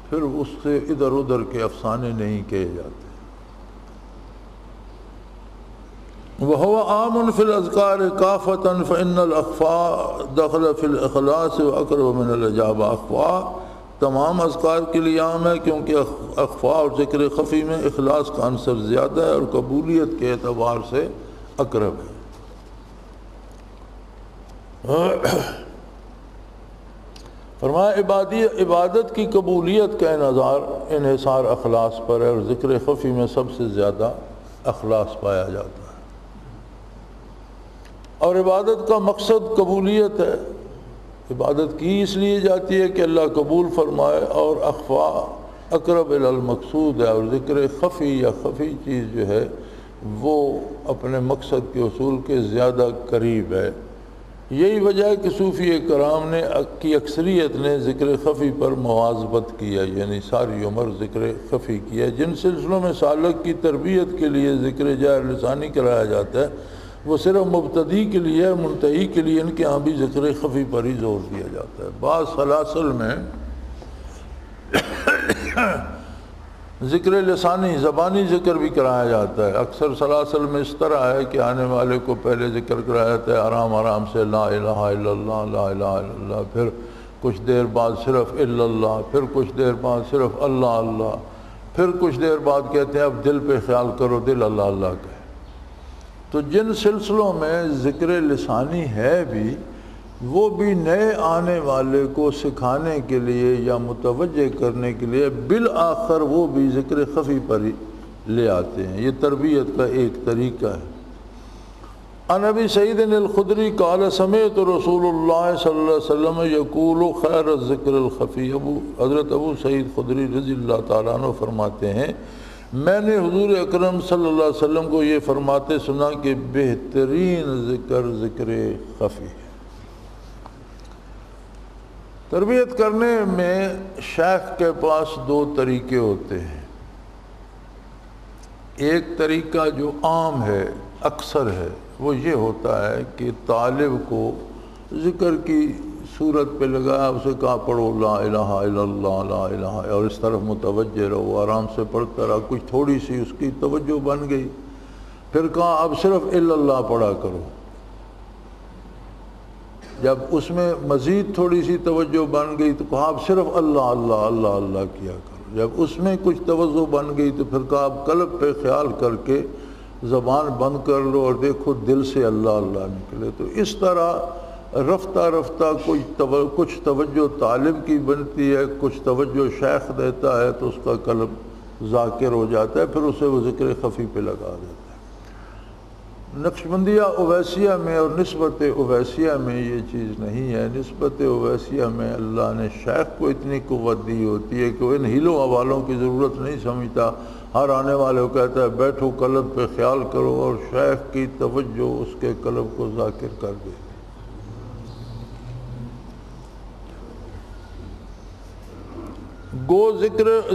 پھر اس سے ادھر ادھر کے افسانے نہیں کہے جاتے۔ وَهُوَ عَامٌ فِي الْأَذْكَارِ كَافَةً فَإِنَّ الْأَخْفَاءَ دَخَلَ فِي الْإِخْلَاصِ وَأَقْرَبُ مِنَ الْإِجَابَةِ، اخفاء تمام اذکار کے لیے عام ہے کیونکہ اخفاء اور ذکر خفی میں اخلاص کا عنصر زیادہ ہے اور قبولیت کے اعتبار سے اقرب ہے۔ فرمایا عبادت کی قبولیت کا انحصار اخلاص پر ہے، اور ذکر خفی میں سب سے زیادہ اخلاص پایا جاتا ہے، اور عبادت کا مقصد قبولیت ہے۔ عبادت کی اس لیے جاتی ہے کہ اللہ قبول فرمائے، اور اخفا اقرب الی المقصود ہے، اور ذکر خفی یا خفی چیز جو ہے وہ اپنے مقصد کے حصول کے زیادہ قریب ہے۔ یہی وجہ ہے کہ صوفی کرام کی اکثریت نے ذکر خفی پر مواظبت کیا، یعنی ساری عمر ذکر خفی کیا۔ جن سلسلوں میں سالک کی تربیت کے لیے ذکر جاہر لسانی کرایا جاتا ہے وہ صرف مبتدی کے لیے، منتہی کے لیے ان کے ہاں بھی ذکر خفی پر ہی زور دیا جاتا ہے۔ بعض سلاسل میں ذکر لسانی زبانی ذکر بھی کرایا جاتا ہے۔ اکثر سلاسل میں اس طرح ہے کہ آنے والے کو پہلے ذکر کرایا جاتا ہے آرام آرام سے، لا الہ الا اللہ، لا الہ الا اللہ، پھر کچھ دیر بعد صرف الا اللہ، پھر کچھ دیر بعد صرف اللہ اللہ، پھر کچھ دیر بعد کہتے ہیں اب دل پہ خیال کرو، دل اللہ اللہ کہے۔ تو جن سلسلوں میں ذکر لسانی ہے بھی، وہ بھی نئے آنے والے کو سکھانے کے لیے یا متوجہ کرنے کے لیے بالآخر وہ بھی ذکر خفی پر ہی لے آتے ہیں۔ یہ تربیت کا ایک طریقہ ہے۔ عن ابی سعید الخدری قال سمعت رسول اللہ صلی اللہ علیہ وسلم یقول خیر الذکر الخفی۔ حضرت ابو سعید خدری رضی اللہ تعالیٰ عنہ فرماتے ہیں میں نے حضور اکرم صلی اللہ علیہ وسلم کو یہ فرماتے سنا کہ بہترین ذکر ذکر خفی ہے۔ تربیت کرنے میں شیخ کے پاس دو طریقے ہوتے ہیں۔ ایک طریقہ جو عام ہے، اکثر ہے، وہ یہ ہوتا ہے کہ طالب کو ذکر کی صورت پہ لگایا، اسے کہا پڑھو لا الہ الا اللہ، لا الہ، اور اس طرف متوجہ رہو، آرام سے پڑھتا رہا، کچھ تھوڑی سی اس کی توجہ بن گئی، پھر کہا اب صرف الا اللہ پڑھا کرو۔ جب اس میں مزید تھوڑی سی توجہ بن گئی تو کہا اب صرف اللہ اللہ اللہ اللہ کیا کرو۔ جب اس میں کچھ توجہ بن گئی تو پھر کہا اب قلب پہ خیال کر کے زبان بند کر لو اور دیکھو دل سے اللہ اللہ نکلے۔ تو اس طرح رفتہ رفتہ کچھ توجہ طالب کی بنتی ہے، کچھ توجہ شیخ دیتا ہے تو اس کا قلب ذاکر ہو جاتا ہے، پھر اسے وہ ذکر خفی پہ لگا دیتا ہے۔ نقشبندیہ اویسیہ میں اور نسبت اویسیہ میں یہ چیز نہیں ہے۔ نسبت اویسیہ میں اللہ نے شیخ کو اتنی قوت دی ہوتی ہے کہ وہ ان ہیلوں حوالوں کی ضرورت نہیں سمجھتا، ہر آنے والے کو کہتا ہے بیٹھو قلب پہ خیال کرو، اور شیخ کی توجہ اس کے قلب کو ذاکر کر دے۔ گو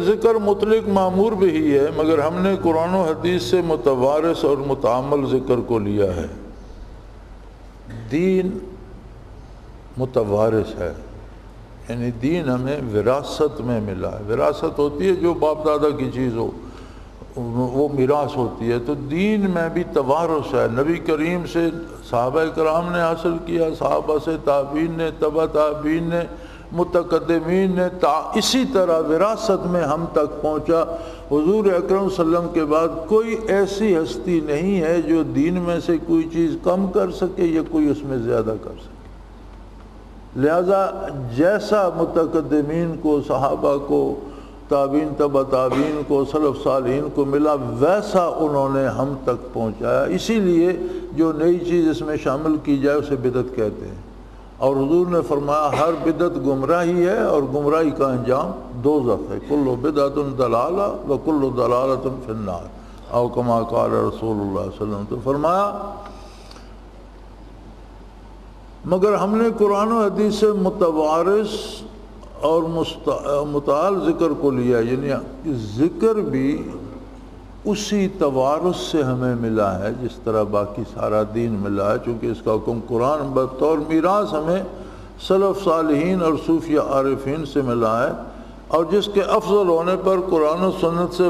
ذکر مطلق معمور بھی ہی ہے، مگر ہم نے قرآن و حدیث سے متوارث اور متعامل ذکر کو لیا ہے۔ دین متوارث ہے، یعنی دین ہمیں وراثت میں ملا ہے۔ وراثت ہوتی ہے جو باپ دادا کی چیز ہو، وہ میراث ہوتی ہے، تو دین میں بھی توارث ہے۔ نبی کریم سے صحابہ کرام نے حاصل کیا، صحابہ سے تابعین نے، تبع تابعین نے، متقدمین نے، اسی طرح وراثت میں ہم تک پہنچا۔ حضور اکرم صلی اللہ علیہ وسلم کے بعد کوئی ایسی ہستی نہیں ہے جو دین میں سے کوئی چیز کم کر سکے یا کوئی اس میں زیادہ کر سکے۔ لہذا جیسا متقدمین کو، صحابہ کو، تابعین، تبع تابعین کو، سلف صالحین کو ملا، ویسا انہوں نے ہم تک پہنچایا۔ اسی لیے جو نئی چیز اس میں شامل کی جائے اسے بدعت کہتے ہیں، اور حضور نے فرمایا ہر بدعت گمراہی ہے، اور گمراہی کا انجام دوزخ ہے۔ کل بدعت ضلالہ وکل ضلالۃ فی النار، او کما قال رسول اللہ صلی اللہ علیہ وسلم۔ تو فرمایا مگر ہم نے قرآن و حدیث سے متوارث اور متعال ذکر کو لیا، یعنی ذکر بھی اسی توارث سے ہمیں ملا ہے جس طرح باقی سارا دین ملا ہے، چونکہ اس کا حکم قرآن بطور میراث ہمیں سلف صالحین اور صوفیہ عارفین سے ملا ہے، اور جس کے افضل ہونے پر قرآن و سنت سے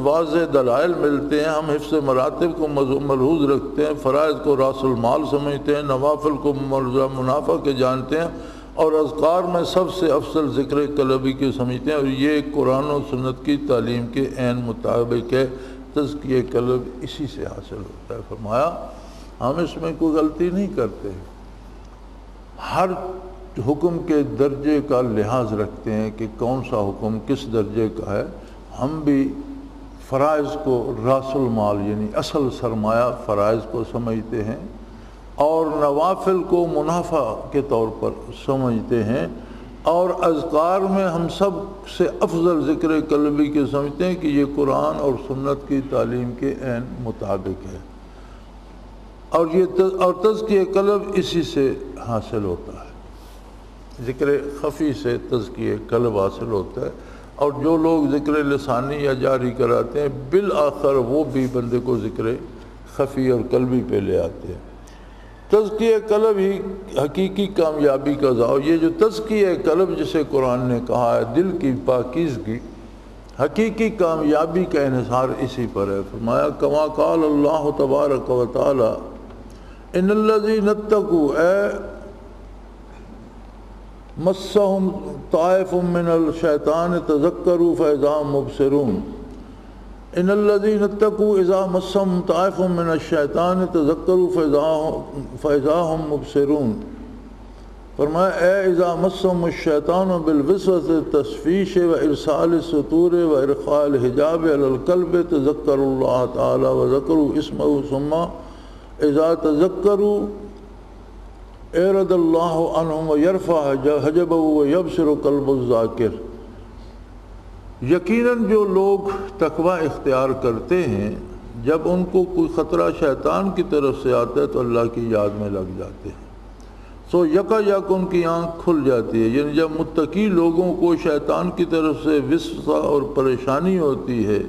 واضح دلائل ملتے ہیں۔ ہم حفظ مراتب کو ملحوظ رکھتے ہیں، فرائض کو راس المال سمجھتے ہیں، نوافل کو مرجع منافع کے جانتے ہیں، اور اذکار میں سب سے افضل ذکر قلبی کے سمجھتے ہیں، اور یہ قرآن و سنت کی تعلیم کے عین مطابق ہے۔ تزکیہ قلب اسی سے حاصل ہوتا ہے۔ فرمایا ہم اس میں کوئی غلطی نہیں کرتے، ہر حکم کے درجے کا لحاظ رکھتے ہیں کہ کون سا حکم کس درجے کا ہے۔ ہم بھی فرائض کو راس المال یعنی اصل سرمایہ فرائض کو سمجھتے ہیں، اور نوافل کو منافع کے طور پر سمجھتے ہیں، اور اذکار میں ہم سب سے افضل ذکر قلبی کے سمجھتے ہیں کہ یہ قرآن اور سنت کی تعلیم کے عین مطابق ہے، اور تزکیہ قلب اسی سے حاصل ہوتا ہے، ذکر خفی سے تزکیہ قلب حاصل ہوتا ہے۔ اور جو لوگ ذکر لسانی یا جاری کراتے ہیں بالآخر وہ بھی بندے کو ذکر خفی اور قلبی پہ لے آتے ہیں۔ تزکیہ قلب ہی حقیقی کامیابی کا ذریعہ، یہ جو تزکیہ قلب جسے قرآن نے کہا ہے دل کی پاکیزگی، حقیقی کامیابی کا انحصار اسی پر ہے۔ فرمایا کما قال اللہ تبارک و تعالی ان الذین اتقوا اے مسہم طائف من الشیطان تذکروا فاذا هم مبصرون، ان الذین اتقوا اذا مسہم طائف من الشیطان تذکروا فاذا هم مبصرون۔ فرمایا اے اذا مسہم الشیطان بالوسوسۃ التشویش وارسال السطور وارخاء الحجاب علی القلب تذکروا اللہ تعالی وذکروا اسمہ ثم اذا تذکروا اعرض اللہ عنہم ویرفع حجبہ ویبصر قلب الذاکر۔ یقیناً جو لوگ تقوی اختیار کرتے ہیں جب ان کو کوئی خطرہ شیطان کی طرف سے آتا ہے تو اللہ کی یاد میں لگ جاتے ہیں، سو یکا یک ان کی آنکھ کھل جاتی ہے۔ یعنی جب متقی لوگوں کو شیطان کی طرف سے وسوسہ اور پریشانی ہوتی ہے،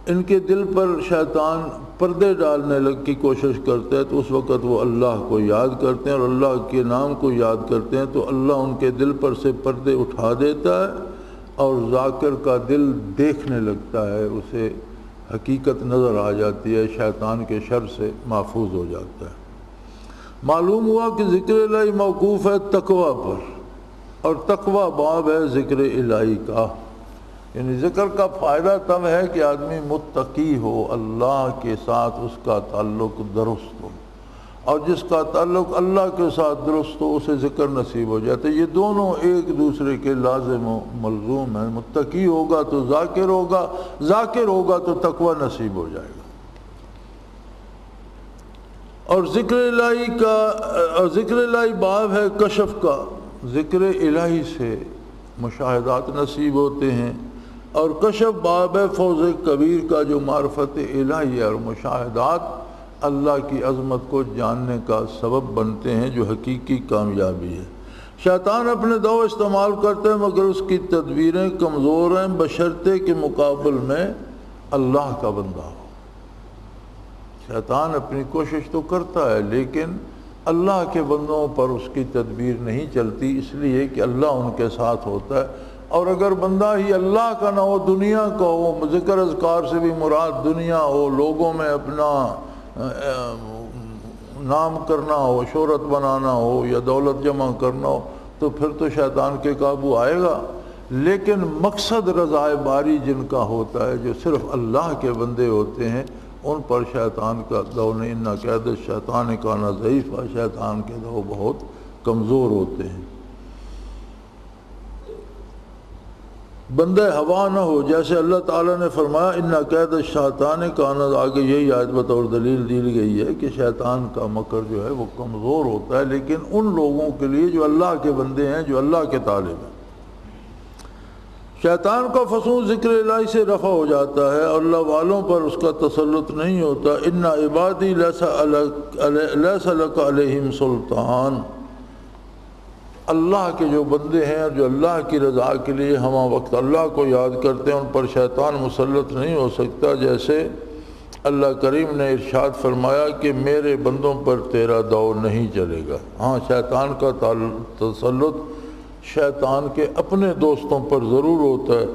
ان کے دل پر شیطان پردے ڈالنے کی کوشش کرتا ہے، تو اس وقت وہ اللہ کو یاد کرتے ہیں اور اللہ کے نام کو یاد کرتے ہیں، تو اللہ ان کے دل پر سے پردے اٹھا دیتا ہے اور ذاکر کا دل دیکھنے لگتا ہے، اسے حقیقت نظر آ جاتی ہے، شیطان کے شر سے محفوظ ہو جاتا ہے۔ معلوم ہوا کہ ذکر الہی موقوف ہے تقوی پر، اور تقوی باب ہے ذکر الہی کا۔ یعنی ذکر کا فائدہ تب ہے کہ آدمی متقی ہو، اللہ کے ساتھ اس کا تعلق درست ہو، اور جس کا تعلق اللہ کے ساتھ درست ہو اسے ذکر نصیب ہو جاتا ہے۔ یہ دونوں ایک دوسرے کے لازم و ملزوم ہیں، متقی ہوگا تو ذاکر ہوگا، ذاکر ہوگا تو تقوی نصیب ہو جائے گا۔ اور ذکر الہی باب ہے کشف کا، ذکر الہی سے مشاہدات نصیب ہوتے ہیں، اور کشف باب ہے فوز کبیر کا، جو معرفت الہی اور مشاہدات اللہ کی عظمت کو جاننے کا سبب بنتے ہیں، جو حقیقی کامیابی ہے۔ شیطان اپنے دو استعمال کرتے ہیں مگر اس کی تدبیریں کمزور ہیں، بشرطے کے مقابل میں اللہ کا بندہ ہو۔ شیطان اپنی کوشش تو کرتا ہے لیکن اللہ کے بندوں پر اس کی تدبیر نہیں چلتی، اس لیے کہ اللہ ان کے ساتھ ہوتا ہے۔ اور اگر بندہ ہی اللہ کا نہ ہو، دنیا کا ہو، ذکر اذکار سے بھی مراد دنیا ہو، لوگوں میں اپنا نام کرنا ہو، شہرت بنانا ہو یا دولت جمع کرنا ہو، تو پھر تو شیطان کے قابو آئے گا۔ لیکن مقصد رضائے باری جن کا ہوتا ہے، جو صرف اللہ کے بندے ہوتے ہیں، ان پر شیطان کا دو نہیں، ان کید الشیطان کان ضعیفا، شیطان کے دو بہت کمزور ہوتے ہیں۔ بندہ ہوا نہ ہو، جیسے اللہ تعالیٰ نے فرمایا ان کید الشیطان کان، آگے یہی آیت بطور دلیل دی گئی ہے کہ شیطان کا مکر جو ہے وہ کمزور ہوتا ہے، لیکن ان لوگوں کے لیے جو اللہ کے بندے ہیں، جو اللہ کے طالب ہیں۔ شیطان کا فسون ذکر الہی سے رفع ہو جاتا ہے اور اللہ والوں پر اس کا تسلط نہیں ہوتا۔ ان عبادی لیس لک علیہم سلطان، اللہ کے جو بندے ہیں اور جو اللہ کی رضا کے لیے ہمہ وقت اللہ کو یاد کرتے ہیں، ان پر شیطان مسلط نہیں ہو سکتا۔ جیسے اللہ کریم نے ارشاد فرمایا کہ میرے بندوں پر تیرا دور نہیں چلے گا۔ ہاں، شیطان کا تسلط شیطان کے اپنے دوستوں پر ضرور ہوتا ہے۔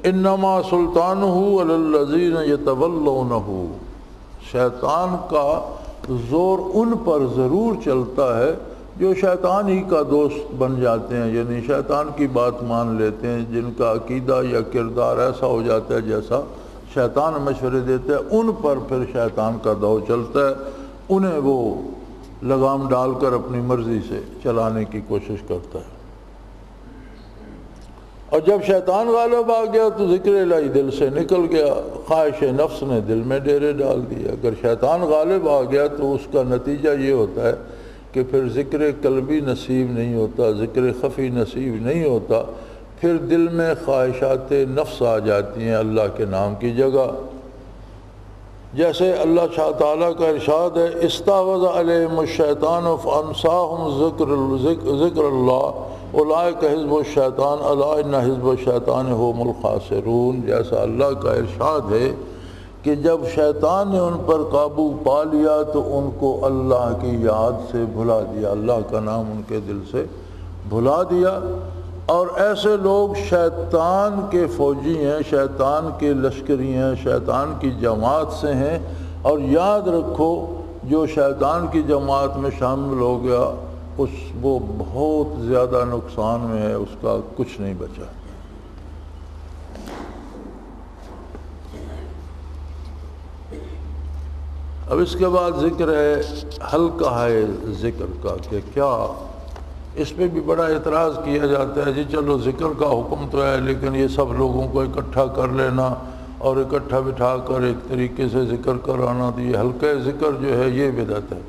انما سلطانہ علی الذین یتولونہ، شیطان کا زور ان پر ضرور چلتا ہے جو شیطان ہی کا دوست بن جاتے ہیں، یعنی شیطان کی بات مان لیتے ہیں، جن کا عقیدہ یا کردار ایسا ہو جاتا ہے جیسا شیطان مشورے دیتا ہے، ان پر پھر شیطان کا دور چلتا ہے، انہیں وہ لگام ڈال کر اپنی مرضی سے چلانے کی کوشش کرتا ہے۔ اور جب شیطان غالب آ گیا تو ذکر الہی دل سے نکل گیا، خواہش نفس نے دل میں ڈیرے ڈال دیا۔ اگر شیطان غالب آ گیا تو اس کا نتیجہ یہ ہوتا ہے کہ پھر ذکر قلبی نصیب نہیں ہوتا، ذکر خفی نصیب نہیں ہوتا، پھر دل میں خواہشات نفس آ جاتی ہیں اللہ کے نام کی جگہ۔ جیسے اللہ تعالیٰ کا ارشاد ہے، استحوذ علیہم الشیطان فانساہم ذکر اللہ اولئک حزب الشیطان الا ان حزب الشیطان هم الخاسرون۔ جیسا اللہ کا ارشاد ہے کہ جب شیطان نے ان پر قابو پا لیا تو ان کو اللہ کی یاد سے بھلا دیا، اللہ کا نام ان کے دل سے بھلا دیا۔ اور ایسے لوگ شیطان کے فوجی ہیں، شیطان کے لشکری ہیں، شیطان کی جماعت سے ہیں۔ اور یاد رکھو جو شیطان کی جماعت میں شامل ہو گیا وہ بہت زیادہ نقصان میں ہے، اس کا کچھ نہیں بچا۔ اب اس کے بعد ذکر ہے ہلکا ہے ذکر کا کہ کیا، اس پہ بھی بڑا اعتراض کیا جاتا ہے، جی چلو ذکر کا حکم تو ہے لیکن یہ سب لوگوں کو اکٹھا کر لینا اور اکٹھا بٹھا کر ایک طریقے سے ذکر کرانا، تو یہ ہلکا ذکر جو ہے یہ بدعت ہے۔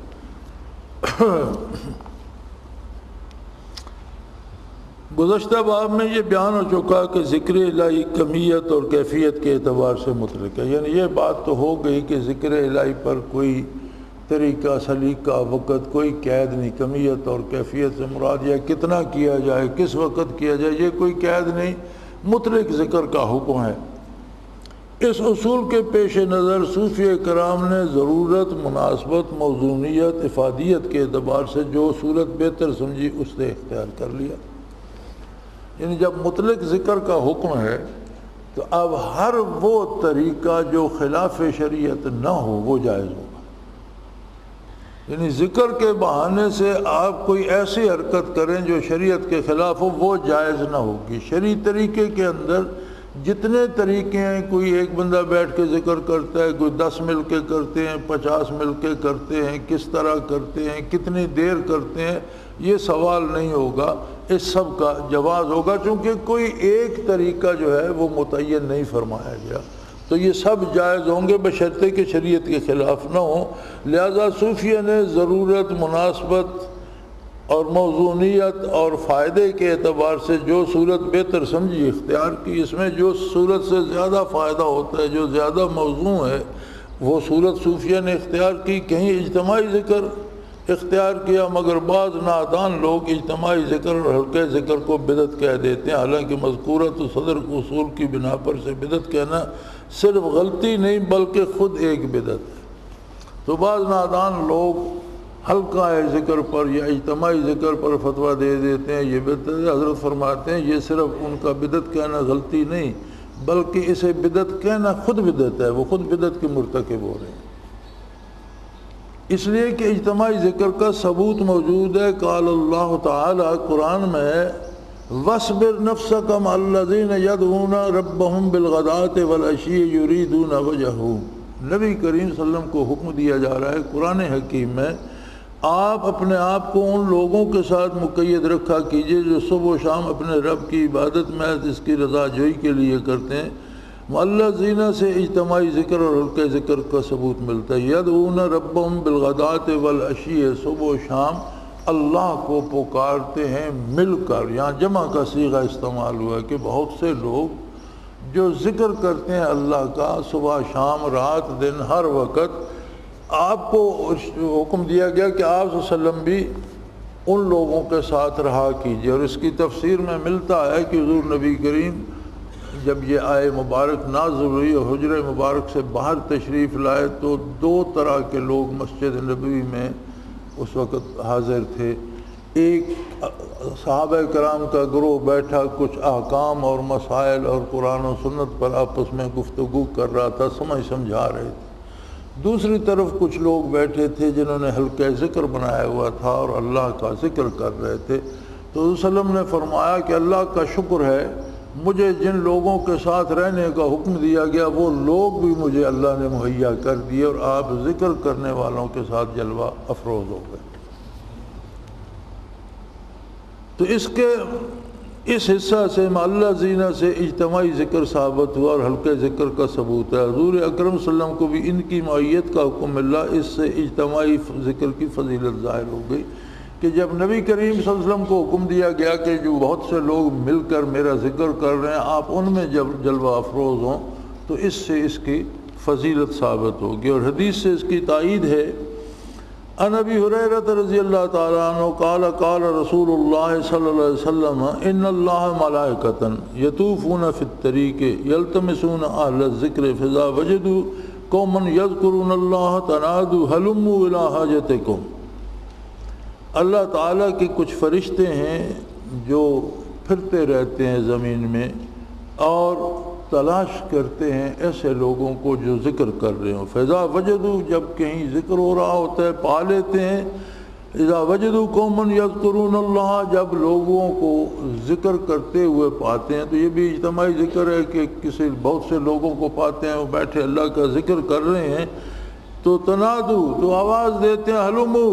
گزشتہ باب میں یہ بیان ہو چکا کہ ذکر الہی کمیت اور کیفیت کے اعتبار سے مطلق ہے، یعنی یہ بات تو ہو گئی کہ ذکر الہی پر کوئی طریقہ سلیقہ وقت کوئی قید نہیں، کمیت اور کیفیت سے مراد یہ کتنا کیا جائے، کس وقت کیا جائے، یہ کوئی قید نہیں، مطلق ذکر کا حکم ہے۔ اس اصول کے پیش نظر صوفیہ کرام نے ضرورت، مناسبت، موزونیت، افادیت کے اعتبار سے جو صورت بہتر سمجھی اس سے اختیار کر لیا۔ یعنی جب مطلق ذکر کا حکم ہے تو اب ہر وہ طریقہ جو خلاف شریعت نہ ہو وہ جائز ہوگا۔ یعنی ذکر کے بہانے سے آپ کوئی ایسی حرکت کریں جو شریعت کے خلاف ہو وہ جائز نہ ہوگی۔ شرعی طریقے کے اندر جتنے طریقے ہیں، کوئی ایک بندہ بیٹھ کے ذکر کرتا ہے، کوئی 10 مل کے کرتے ہیں، 50 مل کے کرتے ہیں، کس طرح کرتے ہیں، کتنی دیر کرتے ہیں، یہ سوال نہیں ہوگا، اس سب کا جواز ہوگا، چونکہ کوئی ایک طریقہ جو ہے وہ متعین نہیں فرمایا گیا، تو یہ سب جائز ہوں گے بشرطے کہ شریعت کے خلاف نہ ہوں۔ لہذا صوفیہ نے ضرورت، مناسبت اور موزونیت اور فائدے کے اعتبار سے جو صورت بہتر سمجھی اختیار کی۔ اس میں جو صورت سے زیادہ فائدہ ہوتا ہے، جو زیادہ موزوں ہے، وہ صورت صوفیہ نے اختیار کی۔ کہیں اجتماعی ذکر اختیار کیا، مگر بعض نادان لوگ اجتماعی ذکر اور ہلکے ذکر کو بدعت کہہ دیتے ہیں، حالانکہ مذکورۃ صدر اصول کی بنا پر سے بدعت کہنا صرف غلطی نہیں بلکہ خود ایک بدعت ہے۔ تو بعض نادان لوگ ہلکا ذکر پر یا اجتماعی ذکر پر فتویٰ دے دیتے ہیں، یہ بدعت ہے۔ حضرت فرماتے ہیں یہ صرف ان کا بدعت کہنا غلطی نہیں بلکہ اسے بدعت کہنا خود بدعت ہے، وہ خود بدعت کے مرتکب ہو رہے ہیں، اس لیے کہ اجتماعی ذکر کا ثبوت موجود ہے۔ قال اللہ تعالی قرآن میں وَاصْبِرْ نَفْسَكَ مَعَ الَّذِينَ يَدْعُونَ رَبَّهُمْ بِالْغَدَاةِ وَالْعَشِيِّ يُرِيدُونَ وَجْهَهُ۔ نبی کریم صلی اللہ علیہ وسلم کو حکم دیا جا رہا ہے قرآن حکیم میں، آپ اپنے آپ کو ان لوگوں کے ساتھ مقید رکھا کیجئے جو صبح و شام اپنے رب کی عبادت میں اس کی رضا جوئی کے لیے کرتے ہیں۔ الذین سے اجتماعی ذکر اور ہلکے ذکر کا ثبوت ملتا ہے۔ یدعون ربهم بالغداۃ والعشی، صبح و شام اللہ کو پکارتے ہیں مل کر۔ یہاں جمع کا صیغہ استعمال ہوا ہے کہ بہت سے لوگ جو ذکر کرتے ہیں اللہ کا صبح شام رات دن ہر وقت، آپ کو حکم دیا گیا کہ آپ صلی اللہ علیہ وسلم بھی ان لوگوں کے ساتھ رہا کیجیے۔ اور اس کی تفسیر میں ملتا ہے کہ حضور نبی کریم جب یہ آئے مبارک نازل ہوئی اور حجر مبارک سے باہر تشریف لائے تو 2 طرح کے لوگ مسجد نبوی میں اس وقت حاضر تھے۔ ایک صحابہ کرام کا گروہ بیٹھا کچھ احکام اور مسائل اور قرآن و سنت پر آپس میں گفتگو کر رہا تھا، سمجھا رہے تھے۔ دوسری طرف کچھ لوگ بیٹھے تھے جنہوں نے ہلکا ذکر بنایا ہوا تھا اور اللہ کا ذکر کر رہے تھے۔ تو رسول اللہ نے فرمایا کہ اللہ کا شکر ہے، مجھے جن لوگوں کے ساتھ رہنے کا حکم دیا گیا وہ لوگ بھی مجھے اللہ نے مہیا کر دیے اور آپ ذکر کرنے والوں کے ساتھ جلوہ افروز ہو گئے۔ تو اس کے اس حصہ سے معلّہ زینہ سے اجتماعی ذکر ثابت ہوا اور حلقہ ذکر کا ثبوت ہے۔ حضور اکرم صلی اللہ علیہ وسلم کو بھی ان کی معیت کا حکم ملا، اس سے اجتماعی ذکر کی فضیلت ظاہر ہو گئی کہ جب نبی کریم صلی اللہ علیہ وسلم کو حکم دیا گیا کہ جو بہت سے لوگ مل کر میرا ذکر کر رہے ہیں آپ ان میں جب جلوہ افروز ہوں تو اس سے اس کی فضیلت ثابت ہوگی۔ اور حدیث سے اس کی تائید ہے، عن ابی ہریرہ رضی اللہ تعالیٰ عنہ قال قال رسول اللہ صلی اللہ علیہ وسلم ان اللہ ملائکۃ یطوفون فی الطریق یلتمسون اہل الذکر فاذا وجدوا قوما یذکرون اللہ تنادوا ہلموا الی حاجتکم۔ اللہ تعالیٰ کے کچھ فرشتے ہیں جو پھرتے رہتے ہیں زمین میں اور تلاش کرتے ہیں ایسے لوگوں کو جو ذکر کر رہے ہوں۔ فیضا وجدو، جب کہیں ذکر ہو رہا ہوتا ہے پا لیتے ہیں۔ اذا وجدو قومن یذکرون اللہ، جب لوگوں کو ذکر کرتے ہوئے پاتے ہیں، تو یہ بھی اجتماعی ذکر ہے کہ کسی بہت سے لوگوں کو پاتے ہیں وہ بیٹھے اللہ کا ذکر کر رہے ہیں، تو تنادو، تو آواز دیتے ہیں ہلمو،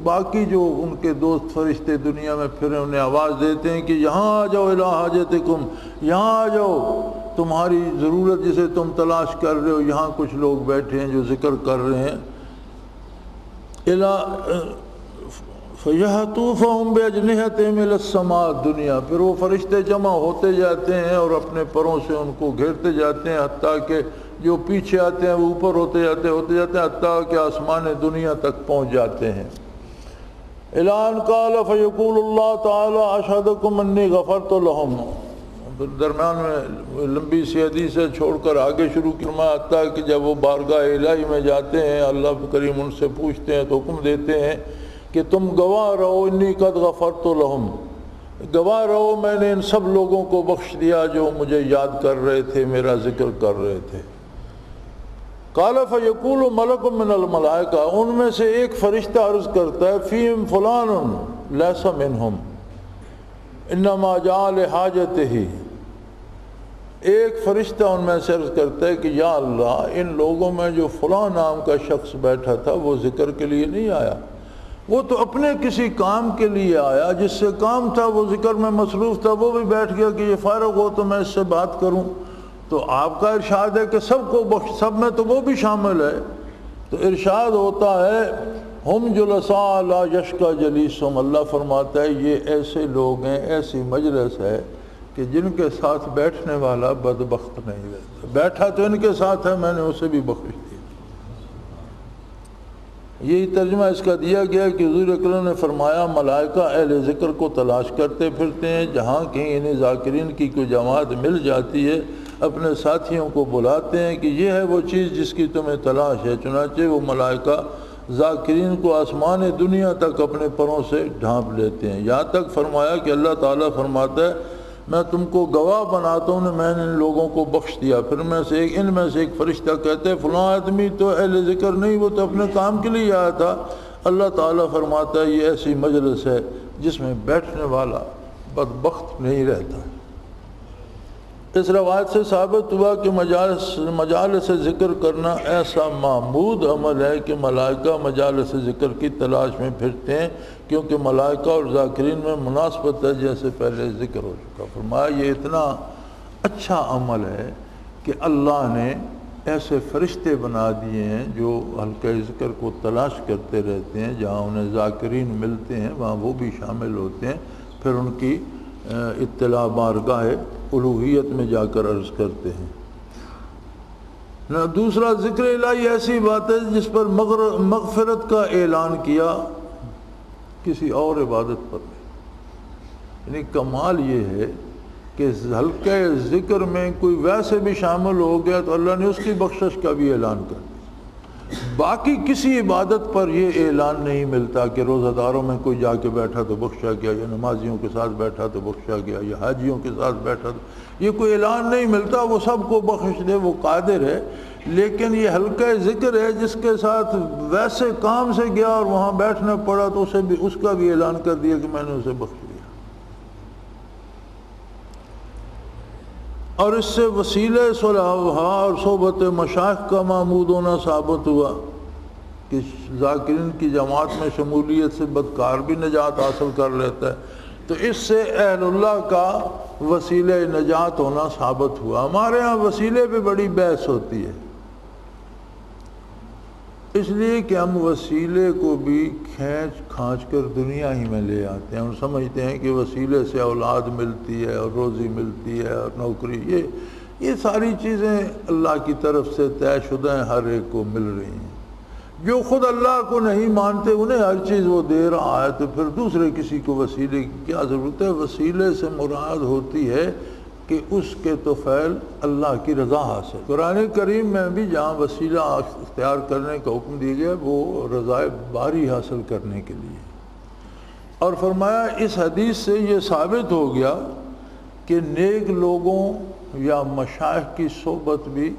باقی جو ان کے دوست فرشتے دنیا میں پھرے انہیں آواز دیتے ہیں کہ یہاں آ جاؤ الی حاجتکم، یہاں آ جاؤ، تمہاری ضرورت جسے تم تلاش کر رہے ہو یہاں کچھ لوگ بیٹھے ہیں جو ذکر کر رہے ہیں۔ فَيَحْتُوفَهُمْ بِأَجْنِحَتِهِمْ إِلَى السَّمَاءِ الدُّنْيَا، پھر وہ فرشتے جمع ہوتے جاتے ہیں اور اپنے پروں سے ان کو گھیرتے جاتے ہیں حتیٰ کہ جو پیچھے آتے ہیں وہ اوپر ہوتے جاتے ہیں حتیٰ کہ آسمان دنیا تک پہنچ جاتے ہیں۔ اعلان قال فیقول اللہ تعالی اشہدکم انی غفرت لہم، درمیان میں لمبی سی حدیث چھوڑ کر آگے شروع کرما، حتیٰ کہ جب وہ بارگاہ الہی میں جاتے ہیں اللہ کریم ان سے پوچھتے ہیں تو حکم دیتے ہیں کہ تم گواہ رہو انی قد غفرت لہم، گواہ رہو میں نے ان سب لوگوں کو بخش دیا جو مجھے یاد کر رہے تھے میرا ذکر کر رہے تھے۔ قال فیقول ملک من الملائکہ، ان میں سے ایک فرشتہ عرض کرتا ہے فیہم فلان لیس منہم انما جاء لحاجتہ، ایک فرشتہ ان میں سے عرض کرتا ہے کہ یا اللہ ان لوگوں میں جو فلاں نام کا شخص بیٹھا تھا وہ ذکر کے لیے نہیں آیا، وہ تو اپنے کسی کام کے لیے آیا، جس سے کام تھا وہ ذکر میں مصروف تھا، وہ بھی بیٹھ گیا کہ یہ فارغ ہو تو میں اس سے بات کروں۔ تو آپ کا ارشاد ہے کہ سب کو بخش، سب میں تو وہ بھی شامل ہے، تو ارشاد ہوتا ہے ہم جلساء لا یشقی جلیسہم، اللہ فرماتا ہے یہ ایسے لوگ ہیں، ایسی مجلس ہے کہ جن کے ساتھ بیٹھنے والا بدبخت نہیں رہتا، بیٹھا تو ان کے ساتھ ہے میں نے اسے بھی بخش دیا۔ یہی ترجمہ اس کا دیا گیا کہ حضور اکرم نے فرمایا ملائکہ اہل ذکر کو تلاش کرتے پھرتے ہیں، جہاں کہیں انہیں ذاکرین کی کوئی جماعت مل جاتی ہے اپنے ساتھیوں کو بلاتے ہیں کہ یہ ہے وہ چیز جس کی تمہیں تلاش ہے، چنانچہ وہ ملائکہ ذاکرین کو آسمان دنیا تک اپنے پروں سے ڈھانپ لیتے ہیں، یہاں تک فرمایا کہ اللہ تعالیٰ فرماتا ہے میں تم کو گواہ بناتا ہوں میں نے ان لوگوں کو بخش دیا۔ پھر ان میں سے ایک فرشتہ کہتے ہیں فلاں آدمی تو اہل ذکر نہیں، وہ تو اپنے کام کے لیے آیا تھا۔ اللہ تعالیٰ فرماتا ہے یہ ایسی مجلس ہے جس میں بیٹھنے والا بدبخت نہیں رہتا۔ اس روایت سے ثابت ہوا کہ مجالس ذکر کرنا ایسا معمود عمل ہے کہ ملائکہ مجالس ذکر کی تلاش میں پھرتے ہیں، کیونکہ ملائکہ اور ذاکرین میں مناسبت ہے جیسے پہلے ذکر ہو چکا۔ فرمایا یہ اتنا اچھا عمل ہے کہ اللہ نے ایسے فرشتے بنا دیے ہیں جو حلقہ ذکر کو تلاش کرتے رہتے ہیں، جہاں انہیں ذاکرین ملتے ہیں وہاں وہ بھی شامل ہوتے ہیں، پھر ان کی اطلاع بارگاہ الوہیت میں جا کر عرض کرتے ہیں۔ دوسرا ذکر الہی ایسی بات ہے جس پر مغفرت کا اعلان کیا، کسی اور عبادت پر نہیں۔ یعنی کمال یہ ہے کہ حلقہ ذکر میں کوئی ویسے بھی شامل ہو گیا تو اللہ نے اس کی بخشش کا بھی اعلان کر دیا۔ باقی کسی عبادت پر یہ اعلان نہیں ملتا کہ روزہ داروں میں کوئی جا کے بیٹھا تو بخشا گیا، یا نمازیوں کے ساتھ بیٹھا تو بخشا گیا، یا حاجیوں کے ساتھ بیٹھا تو یہ کوئی اعلان نہیں ملتا، وہ سب کو بخش دے، وہ قادر ہے۔ لیکن یہ حلقہ ذکر ہے جس کے ساتھ ویسے کام سے گیا اور وہاں بیٹھنا پڑا تو اسے بھی اس کا بھی اعلان کر دیا کہ میں نے اسے بخش دیا۔ اور اس سے وسیلہ صلح اور صحبت مشائخ کا معمود ہونا ثابت ہوا کہ ذاکرین کی جماعت میں شمولیت سے بدکار بھی نجات حاصل کر لیتا ہے، تو اس سے اہل اللہ کا وسیلہ نجات ہونا ثابت ہوا۔ ہمارے ہاں وسیلے پہ بڑی بحث ہوتی ہے، اس لیے کہ ہم وسیلے کو بھی کھینچ کھانچ کر دنیا ہی میں لے آتے ہیں۔ ہم سمجھتے ہیں کہ وسیلے سے اولاد ملتی ہے اور روزی ملتی ہے اور نوکری، یہ ساری چیزیں اللہ کی طرف سے طے شدہ ہیں، ہر ایک کو مل رہی ہیں۔ جو خود اللہ کو نہیں مانتے انہیں ہر چیز وہ دے رہا ہے، تو پھر دوسرے کسی کو وسیلے کی کیا ضرورت ہے؟ وسیلے سے مراد ہوتی ہے کہ اس کے توفیل اللہ کی رضا حاصل۔ قرآن کریم میں بھی جہاں وسیلہ اختیار کرنے کا حکم دیا گیا وہ رضا باری حاصل کرنے کے لیے، اور فرمایا اس حدیث سے یہ ثابت ہو گیا کہ نیک لوگوں یا مشائخ کی صحبت بھی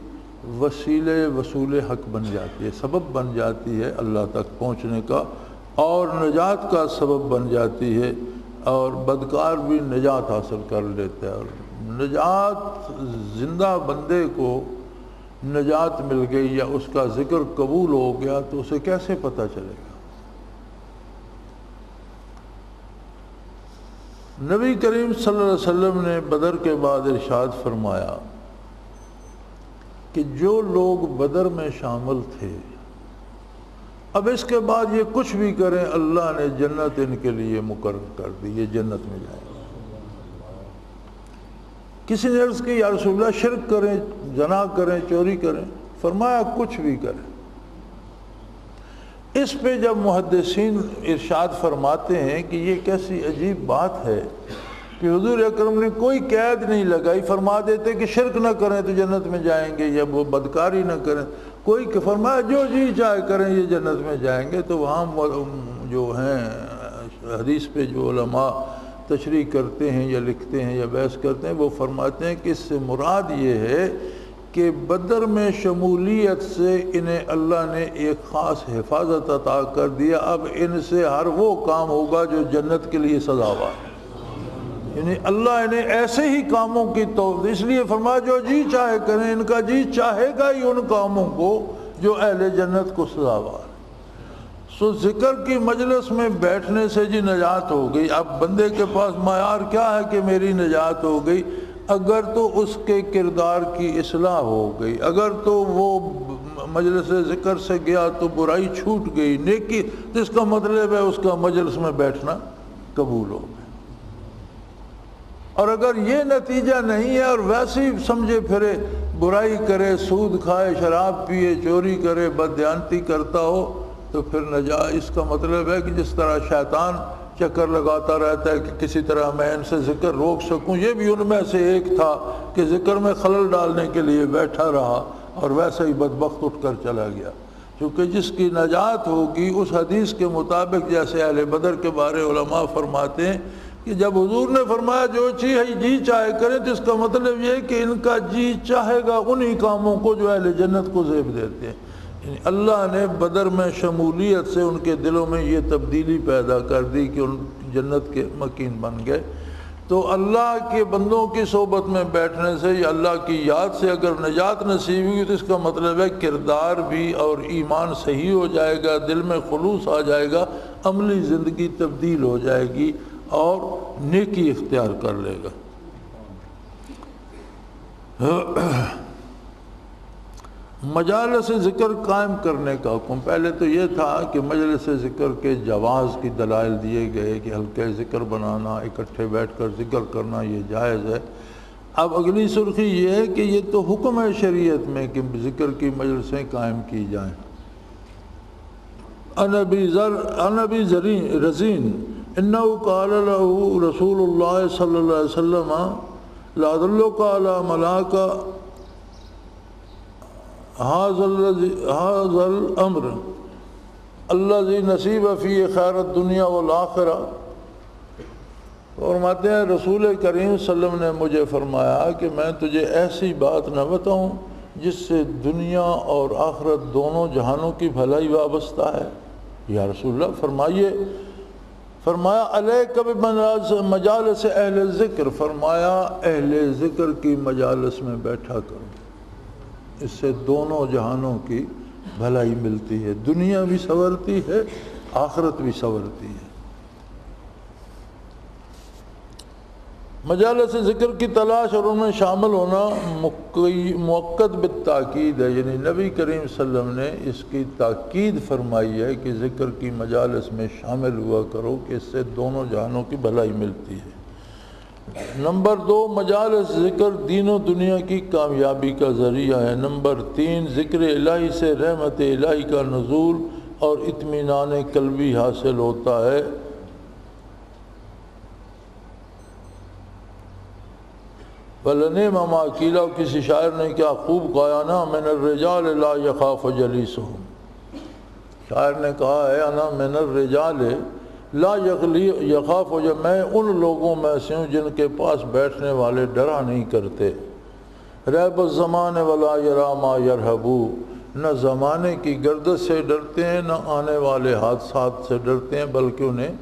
وسیلے وصول حق بن جاتی ہے، سبب بن جاتی ہے اللہ تک پہنچنے کا، اور نجات کا سبب بن جاتی ہے، اور بدکار بھی نجات حاصل کر لیتا ہے۔ اور نجات، زندہ بندے کو نجات مل گئی یا اس کا ذکر قبول ہو گیا تو اسے کیسے پتہ چلے گا؟ نبی کریم صلی اللہ علیہ وسلم نے بدر کے بعد ارشاد فرمایا کہ جو لوگ بدر میں شامل تھے اب اس کے بعد یہ کچھ بھی کریں اللہ نے جنت ان کے لیے مقرر کر دی، یہ جنت میں جائیں گے۔ کسی نے عرض کی یا رسول اللہ شرک کریں، زنا کریں، چوری کریں؟ فرمایا کچھ بھی کریں۔ اس پہ جب محدثین ارشاد فرماتے ہیں کہ یہ کیسی عجیب بات ہے کہ حضور اکرم نے کوئی قید نہیں لگائی، فرما دیتے کہ شرک نہ کریں تو جنت میں جائیں گے، یا وہ بدکاری نہ کریں، کوئی کہ فرمایا جو جی چاہے کریں یہ جنت میں جائیں گے۔ تو وہاں جو ہیں حدیث پہ جو علماء تشریح کرتے ہیں یا لکھتے ہیں یا بحث کرتے ہیں وہ فرماتے ہیں کہ اس سے مراد یہ ہے کہ بدر میں شمولیت سے انہیں اللہ نے ایک خاص حفاظت عطا کر دیا، اب ان سے ہر وہ کام ہوگا جو جنت کے لیے سزاوار ہے، یعنی اللہ انہیں ایسے ہی کاموں کی توفیق، اس لیے فرمایا جو جی چاہے کریں، ان کا جی چاہے گا ہی ان کاموں کو جو اہل جنت کو سزاوار ہے۔ سو ذکر کی مجلس میں بیٹھنے سے جی نجات ہو گئی۔ اب بندے کے پاس معیار کیا ہے کہ میری نجات ہو گئی؟ اگر تو اس کے کردار کی اصلاح ہو گئی، اگر تو وہ مجلس ذکر سے گیا تو برائی چھوٹ گئی، نیکی، تو اس کا مطلب ہے اس کا مجلس میں بیٹھنا قبول ہو گیا۔ اور اگر یہ نتیجہ نہیں ہے اور ویسے ہی سمجھے پھرے، برائی کرے، سود کھائے، شراب پیے، چوری کرے، بددیانتی کرتا ہو، تو پھر اس کا مطلب ہے کہ جس طرح شیطان چکر لگاتا رہتا ہے کہ کسی طرح میں ان سے ذکر روک سکوں، یہ بھی ان میں سے ایک تھا کہ ذکر میں خلل ڈالنے کے لیے بیٹھا رہا اور ویسے ہی بدبخت اٹھ کر چلا گیا۔ کیونکہ جس کی نجات ہوگی اس حدیث کے مطابق، جیسے اہل بدر کے بارے علماء فرماتے ہیں کہ جب حضور نے فرمایا جو چیز جی چاہے کریں، تو اس کا مطلب یہ ہے کہ ان کا جی چاہے گا انہی کاموں کو جو اہل جنت کو زیب دیتے ہیں۔ یعنی اللہ نے بدر میں شمولیت سے ان کے دلوں میں یہ تبدیلی پیدا کر دی کہ ان جنت کے مکین بن گئے۔ تو اللہ کے بندوں کی صحبت میں بیٹھنے سے یا اللہ کی یاد سے اگر نجات نصیب ہوئی تو اس کا مطلب ہے کردار بھی اور ایمان صحیح ہو جائے گا، دل میں خلوص آ جائے گا، عملی زندگی تبدیل ہو جائے گی اور نیکی اختیار کر لے گا۔ مجالس ذکر قائم کرنے کا حکم، پہلے تو یہ تھا کہ مجلس ذکر کے جواز کی دلائل دیے گئے کہ حلقہ ذکر بنانا، اکٹھے بیٹھ کر ذکر کرنا یہ جائز ہے۔ اب اگلی سرخی یہ ہے کہ یہ تو حکم ہے شریعت میں کہ ذکر کی مجلسیں قائم کی جائیں۔ عن ابی رزین انہ قال له رسول اللہ صلی اللہ علیہ وسلم لا ادلک علی ملاک هذا الامر الذي نصیب فی خیر الدنیا والآخرہ۔ فرماتے ہیں رسول کریم صلی اللہ علیہ وسلم نے مجھے فرمایا کہ میں تجھے ایسی بات نہ بتاؤں جس سے دنیا اور آخرت دونوں جہانوں کی بھلائی وابستہ ہے؟ یا رسول اللہ فرمائیے۔ فرمایا علیک بمجالس اہل ذکر، فرمایا اہل ذکر کی مجالس میں بیٹھا کرو، اس سے دونوں جہانوں کی بھلائی ملتی ہے، دنیا بھی سنورتی ہے، آخرت بھی سنورتی ہے۔ مجالس ذکر کی تلاش اور ان میں شامل ہونا موقت بالتاکید ہے، یعنی نبی کریم صلی اللہ علیہ وسلم نے اس کی تاکید فرمائی ہے کہ ذکر کی مجالس میں شامل ہوا کرو کہ اس سے دونوں جہانوں کی بھلائی ملتی ہے۔ نمبر 2، مجالس ذکر دین و دنیا کی کامیابی کا ذریعہ ہے۔ نمبر 3، ذکر الہی سے رحمت الہی کا نزول اور اطمینان قلبی حاصل ہوتا ہے۔ وَلَنِعْمَ مَا قِیلَ، کسی شاعر نے کیا خوب گایا نا، مِنَ الرِّجَالِ لَا يَخَافُ جَلِيسُهُمْ، شاعر نے کہا ہے انا من الرجال لا یخاف، میں ان لوگوں میں سے ہوں جن کے پاس بیٹھنے والے ڈرا نہیں کرتے۔ ریب الزمان ولا یرا ما یرہبو، نہ زمانے کی گردش سے ڈرتے ہیں نہ آنے والے حادثات سے ڈرتے ہیں، بلکہ انہیں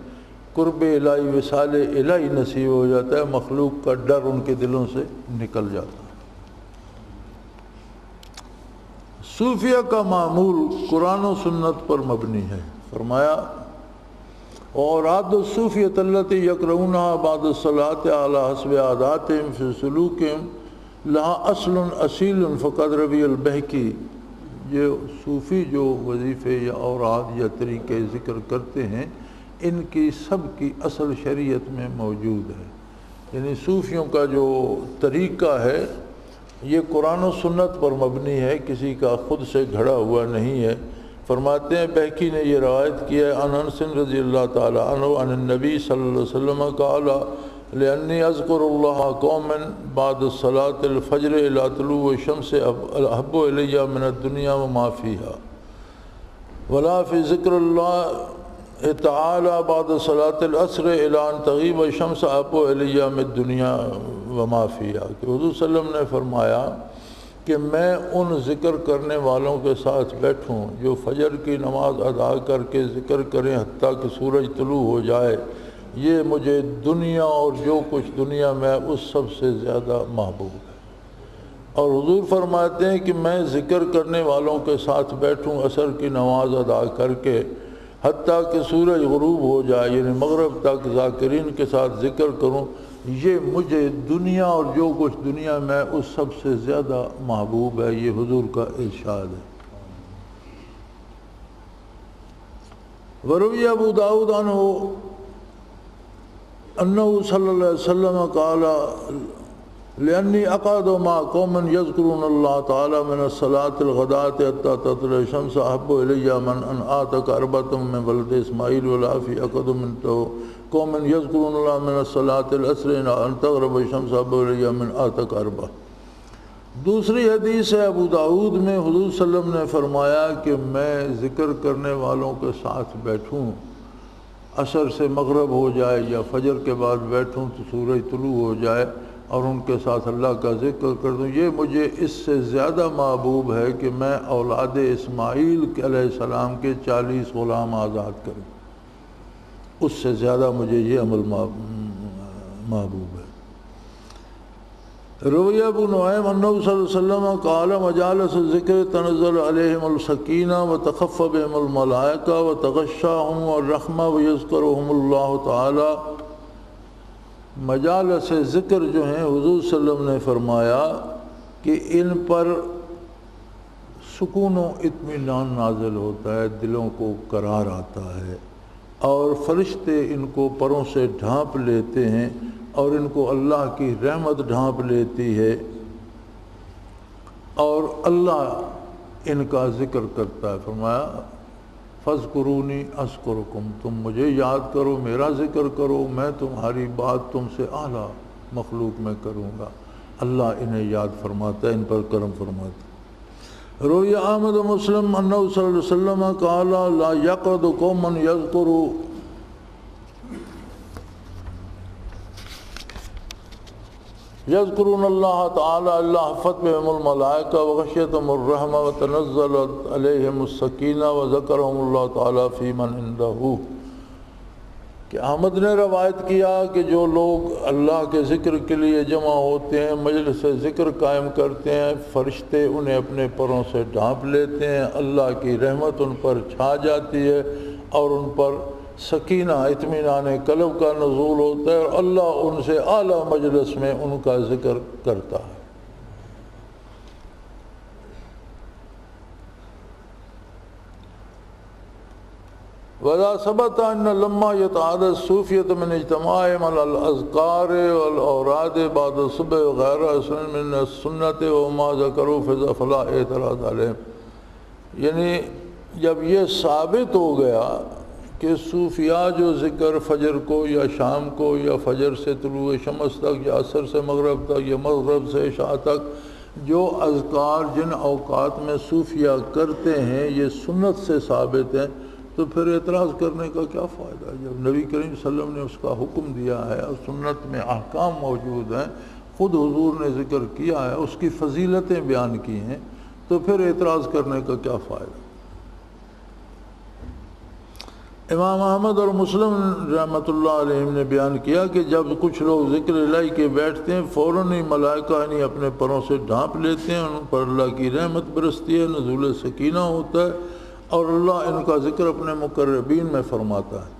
قرب الہی وصال الہی نصیب ہو جاتا ہے، مخلوق کا ڈر ان کے دلوں سے نکل جاتا ہے۔ صوفیہ کا معمول قرآن و سنت پر مبنی ہے۔ فرمایا اوراد الصوفیۃ التی یقرؤونہا بعد الصلاۃ علی حسب عاداتہم فی سلوکہم لہا اصل اصیل فقد روی البہکی، یہ صوفی جو وظیفے یا اوراد یا طریقے ذکر کرتے ہیں ان کی سب کی اصل شریعت میں موجود ہے، یعنی صوفیوں کا جو طریقہ ہے یہ قرآن و سنت پر مبنی ہے، کسی کا خود سے گھڑا ہوا نہیں ہے۔ فرماتے ہیں بہکی نے یہ روایت کیا ہے عن انس رضی اللہ تعالی عنہ عن النبی صلی اللہ علیہ وسلم قال لأنی اذکر اللہ قوما بعد صلاة الفجر الى طلوع الشمس احب الی من الدنیا وما فیها ولا فی ذکر اللہ تعالی بعد صلاة العصر الى ان تغیب الشمس احب الی من الدنیا وما فیها، کہ حضور صلی اللہ علیہ وسلم نے فرمایا کہ میں ان ذکر کرنے والوں کے ساتھ بیٹھوں جو فجر کی نماز ادا کر کے ذکر کریں حتیٰ کہ سورج طلوع ہو جائے، یہ مجھے دنیا اور جو کچھ دنیا میں اس سب سے زیادہ محبوب ہے۔ اور حضور فرماتے ہیں کہ میں ذکر کرنے والوں کے ساتھ بیٹھوں عصر کی نماز ادا کر کے حتیٰ کہ سورج غروب ہو جائے، یعنی مغرب تک ذاکرین کے ساتھ ذکر کروں، یہ مجھے دنیا اور جو کچھ دنیا میں اس سب سے زیادہ محبوب ہے، یہ حضور کا ارشاد ہے۔ وروی ابو داؤد عنہ انہ صلی اللہ علیہ وسلم قال لأنی اقعد مع قوم یذکرون اللہ تعالی من الصلاة الغداة حتى تطلع الشمس احب الی من ان آتک اربۃ من ولد اسماعیل ولا فی اقعد من قوم یذکرون اللہ من الصلاة العصر ان تغرب الشمس احب الی من آتک اربۃ۔ دوسری حدیث ہے ابو داؤد میں، حضور صلی اللہ علیہ وسلم نے فرمایا کہ میں ذکر کرنے والوں کے ساتھ بیٹھوں عصر سے مغرب ہو جائے یا فجر کے بعد بیٹھوں تو سورج طلوع ہو جائے اور ان کے ساتھ اللہ کا ذکر کر دوں، یہ مجھے اس سے زیادہ محبوب ہے کہ میں اولاد اسماعیل علیہ السلام کے 40 غلام آزاد کروں، اس سے زیادہ مجھے یہ عمل محبوب ہے۔ روی ابو نعیم انہ صلی اللہ علیہ وسلم قال مجالس الذکر تنزل علیہم السکینہ وتخف بهم الملائکہ وتغشاہم الرحمہ ویذکرہم اللہ تعالی۔ مجالس ذکر جو ہیں حضور صلی اللہ علیہ وسلم نے فرمایا کہ ان پر سکون و اطمینان نازل ہوتا ہے، دلوں کو قرار آتا ہے، اور فرشتے ان کو پروں سے ڈھانپ لیتے ہیں اور ان کو اللہ کی رحمت ڈھانپ لیتی ہے، اور اللہ ان کا ذکر کرتا ہے۔ فرمایا فاذکرونی اذکرکم، تم مجھے یاد کرو، میرا ذکر کرو، میں تمہاری بات تم سے اعلیٰ مخلوق میں کروں گا۔ اللہ انہیں یاد فرماتا ہے، ان پر کرم فرماتا ہے۔ روی احمد مسلم انہ صلی اللہ علیہ وسلم قال لا یقعد قوم یذکرون اللہ تعالی اللہ حفت بهم الملائکہ وغشیتهم الرحمہ وتنزلت علیہم السکینہ وذکرہم اللہ تعالی فی من عندہ، کہ احمد نے روایت کیا کہ جو لوگ اللہ کے ذکر کے لیے جمع ہوتے ہیں، مجلس ذکر قائم کرتے ہیں، فرشتے انہیں اپنے پروں سے ڈھانپ لیتے ہیں، اللہ کی رحمت ان پر چھا جاتی ہے اور ان پر سکینہ اطمینان قلب کا نزول ہوتا ہے، اور اللہ ان سے اعلیٰ مجلس میں ان کا ذکر کرتا ہے۔ وَذَا ثَبَتَ أَنَّ لَمَّا يَتَعَادَ الصُّوفِيَّةُ مِنْ اجْتِمَاعِهِمْ عَلَى الْأَذْكَارِ وَالْأَوْرَادِ بَعْدَ الصُّبْحِ وَغَيْرِهَا أَصْلٌ مِنَ السُّنَّةِ وَمَا ذَكَرُوا فَلَا اعْتِرَاضَ عَلَيْهِمْ، یعنی جب یہ ثابت ہو گیا کہ صوفیاء جو ذکر فجر کو یا شام کو یا فجر سے طلوع شمس تک یا عصر سے مغرب تک یا مغرب سے عشاء تک جو اذکار جن اوقات میں صوفیاء کرتے ہیں یہ سنت سے ثابت ہیں، تو پھر اعتراض کرنے کا کیا فائدہ؟ جب نبی کریم صلی اللہ علیہ وسلم نے اس کا حکم دیا ہے اور سنت میں احکام موجود ہیں، خود حضور نے ذکر کیا ہے، اس کی فضیلتیں بیان کی ہیں، تو پھر اعتراض کرنے کا کیا فائدہ؟ امام احمد اور مسلم رحمۃ اللہ علیہ نے بیان کیا کہ جب کچھ لوگ ذکر الہی کے بیٹھتے ہیں فوراً ہی ملائکہ انہیں اپنے پروں سے ڈھانپ لیتے ہیں، ان پر اللہ کی رحمت برستی ہے، نزول سکینہ ہوتا ہے، اور اللہ ان کا ذکر اپنے مقربین میں فرماتا ہے۔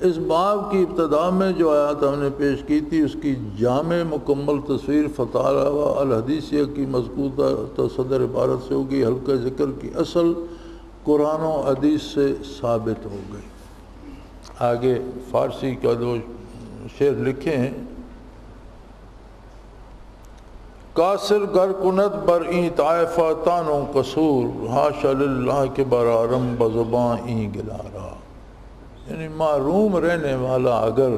اس باب کی ابتدا میں جو آیات ہم نے پیش کی تھی اس کی جامع مکمل تصویر فتاوی الحدیثیہ کی مذکورہ صدر عبارت سے ہوگی۔ حلقہ ذکر کی اصل قرآن و حدیث سے ثابت ہو گئی۔ آگے فارسی کا دو شعر لکھے ہیں: قاصر گر کند بر این طائفہ تانو قصور، حاشا للہ کے برارم بزباں این گلارا، یعنی معروم رہنے والا اگر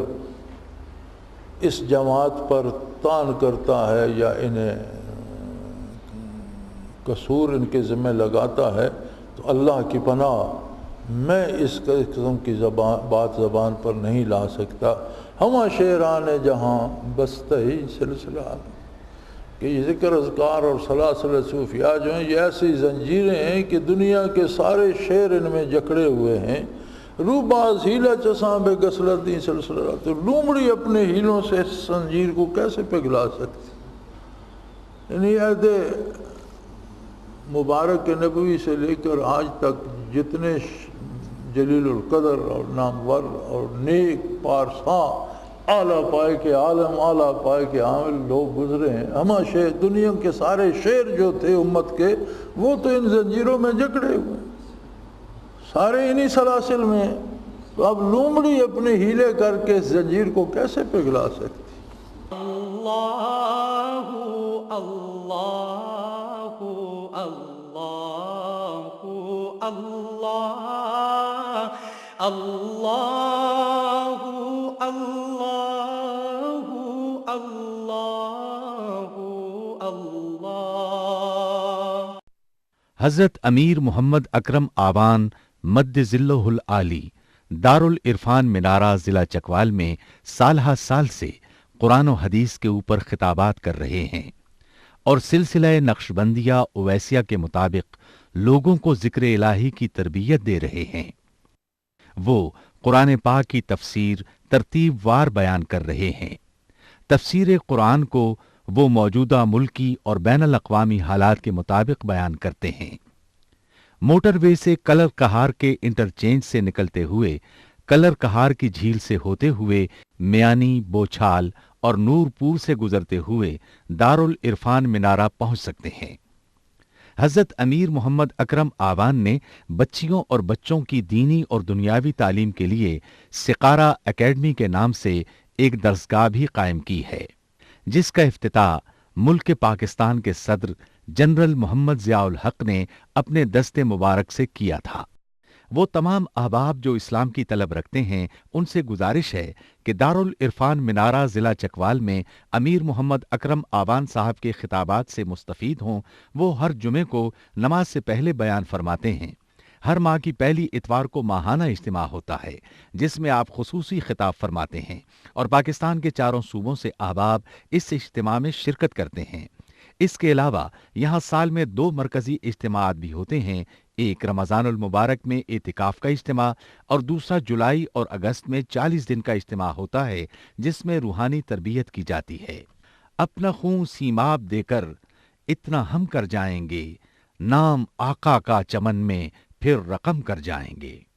اس جماعت پر تان کرتا ہے یا انہیں قصور ان کے ذمہ لگاتا ہے تو اللہ کی پناہ میں اس قسم کی بات زبان پر نہیں لا سکتا۔ ہمہ شعران جہاں بستہ ہی سلسلہ، کہ یہ ذکر اذکار اور سلاسل صوفیاء جو ہیں یہ ایسی زنجیریں ہیں کہ دنیا کے سارے شعر ان میں جکڑے ہوئے ہیں۔ رو باز ہیلہ چساں بے گسلت دی سلسلہ، تو لومڑی اپنے ہیلوں سے اس زنجیر کو کیسے پگھلا سکتی؟ یعنی عہد مبارک نبوی سے لے کر آج تک جتنے جلیل القدر اور نامور اور نیک پارساں اعلیٰ پائے کے عالم اعلیٰ پائے کے عامل لوگ گزرے ہیں، ہمہ شعر دنیا کے سارے شعر جو تھے امت کے وہ تو ان زنجیروں میں جکڑے ہوئے، سارے انہی سلاسل میں ہیں۔ تو اب لومڑی اپنے ہیلے کر کے اس زنجیر کو کیسے پگھلا سکتی؟ اللہ اللہ اللہ اللہ اللہ اللہ اللہ۔ حضرت امیر محمد اکرم آبان مد ذلہ العالی دارالعرفان منارہ ضلع چکوال میں سالہ سال سے قرآن و حدیث کے اوپر خطابات کر رہے ہیں اور سلسلہ نقشبندیہ اویسیہ کے مطابق لوگوں کو ذکر الہی کی تربیت دے رہے ہیں۔ وہ قرآن پاک کی تفسیر ترتیب وار بیان کر رہے ہیں۔ تفسیر قرآن کو وہ موجودہ ملکی اور بین الاقوامی حالات کے مطابق بیان کرتے ہیں۔ موٹر وے سے کلر کہار کے انٹرچینج سے نکلتے ہوئے کلر کہار کی جھیل سے ہوتے ہوئے میانی، بوچھال اور نور پور سے گزرتے ہوئے دارالعرفان منارہ پہنچ سکتے ہیں۔ حضرت امیر محمد اکرم آبان نے بچیوں اور بچوں کی دینی اور دنیاوی تعلیم کے لیے سقارہ اکیڈمی کے نام سے ایک درسگاہ بھی قائم کی ہے، جس کا افتتاح ملک پاکستان کے صدر جنرل محمد ضیاء الحق نے اپنے دست مبارک سے کیا تھا۔ وہ تمام احباب جو اسلام کی طلب رکھتے ہیں ان سے گزارش ہے کہ دارالعرفان منارہ ضلع چکوال میں امیر محمد اکرم آبان صاحب کے خطابات سے مستفید ہوں۔ وہ ہر جمعے کو نماز سے پہلے بیان فرماتے ہیں۔ ہر ماہ کی پہلی اتوار کو ماہانہ اجتماع ہوتا ہے جس میں آپ خصوصی خطاب فرماتے ہیں اور پاکستان کے چاروں صوبوں سے احباب اس اجتماع میں شرکت کرتے ہیں۔ اس کے علاوہ یہاں سال میں 2 مرکزی اجتماعات بھی ہوتے ہیں، ایک رمضان المبارک میں اعتکاف کا اجتماع اور دوسرا جولائی اور اگست میں 40 دن کا اجتماع ہوتا ہے جس میں روحانی تربیت کی جاتی ہے۔ اپنا خون سیماب دے کر اتنا ہم کر جائیں گے، نام آقا کا چمن میں پھر رقم کر جائیں گے۔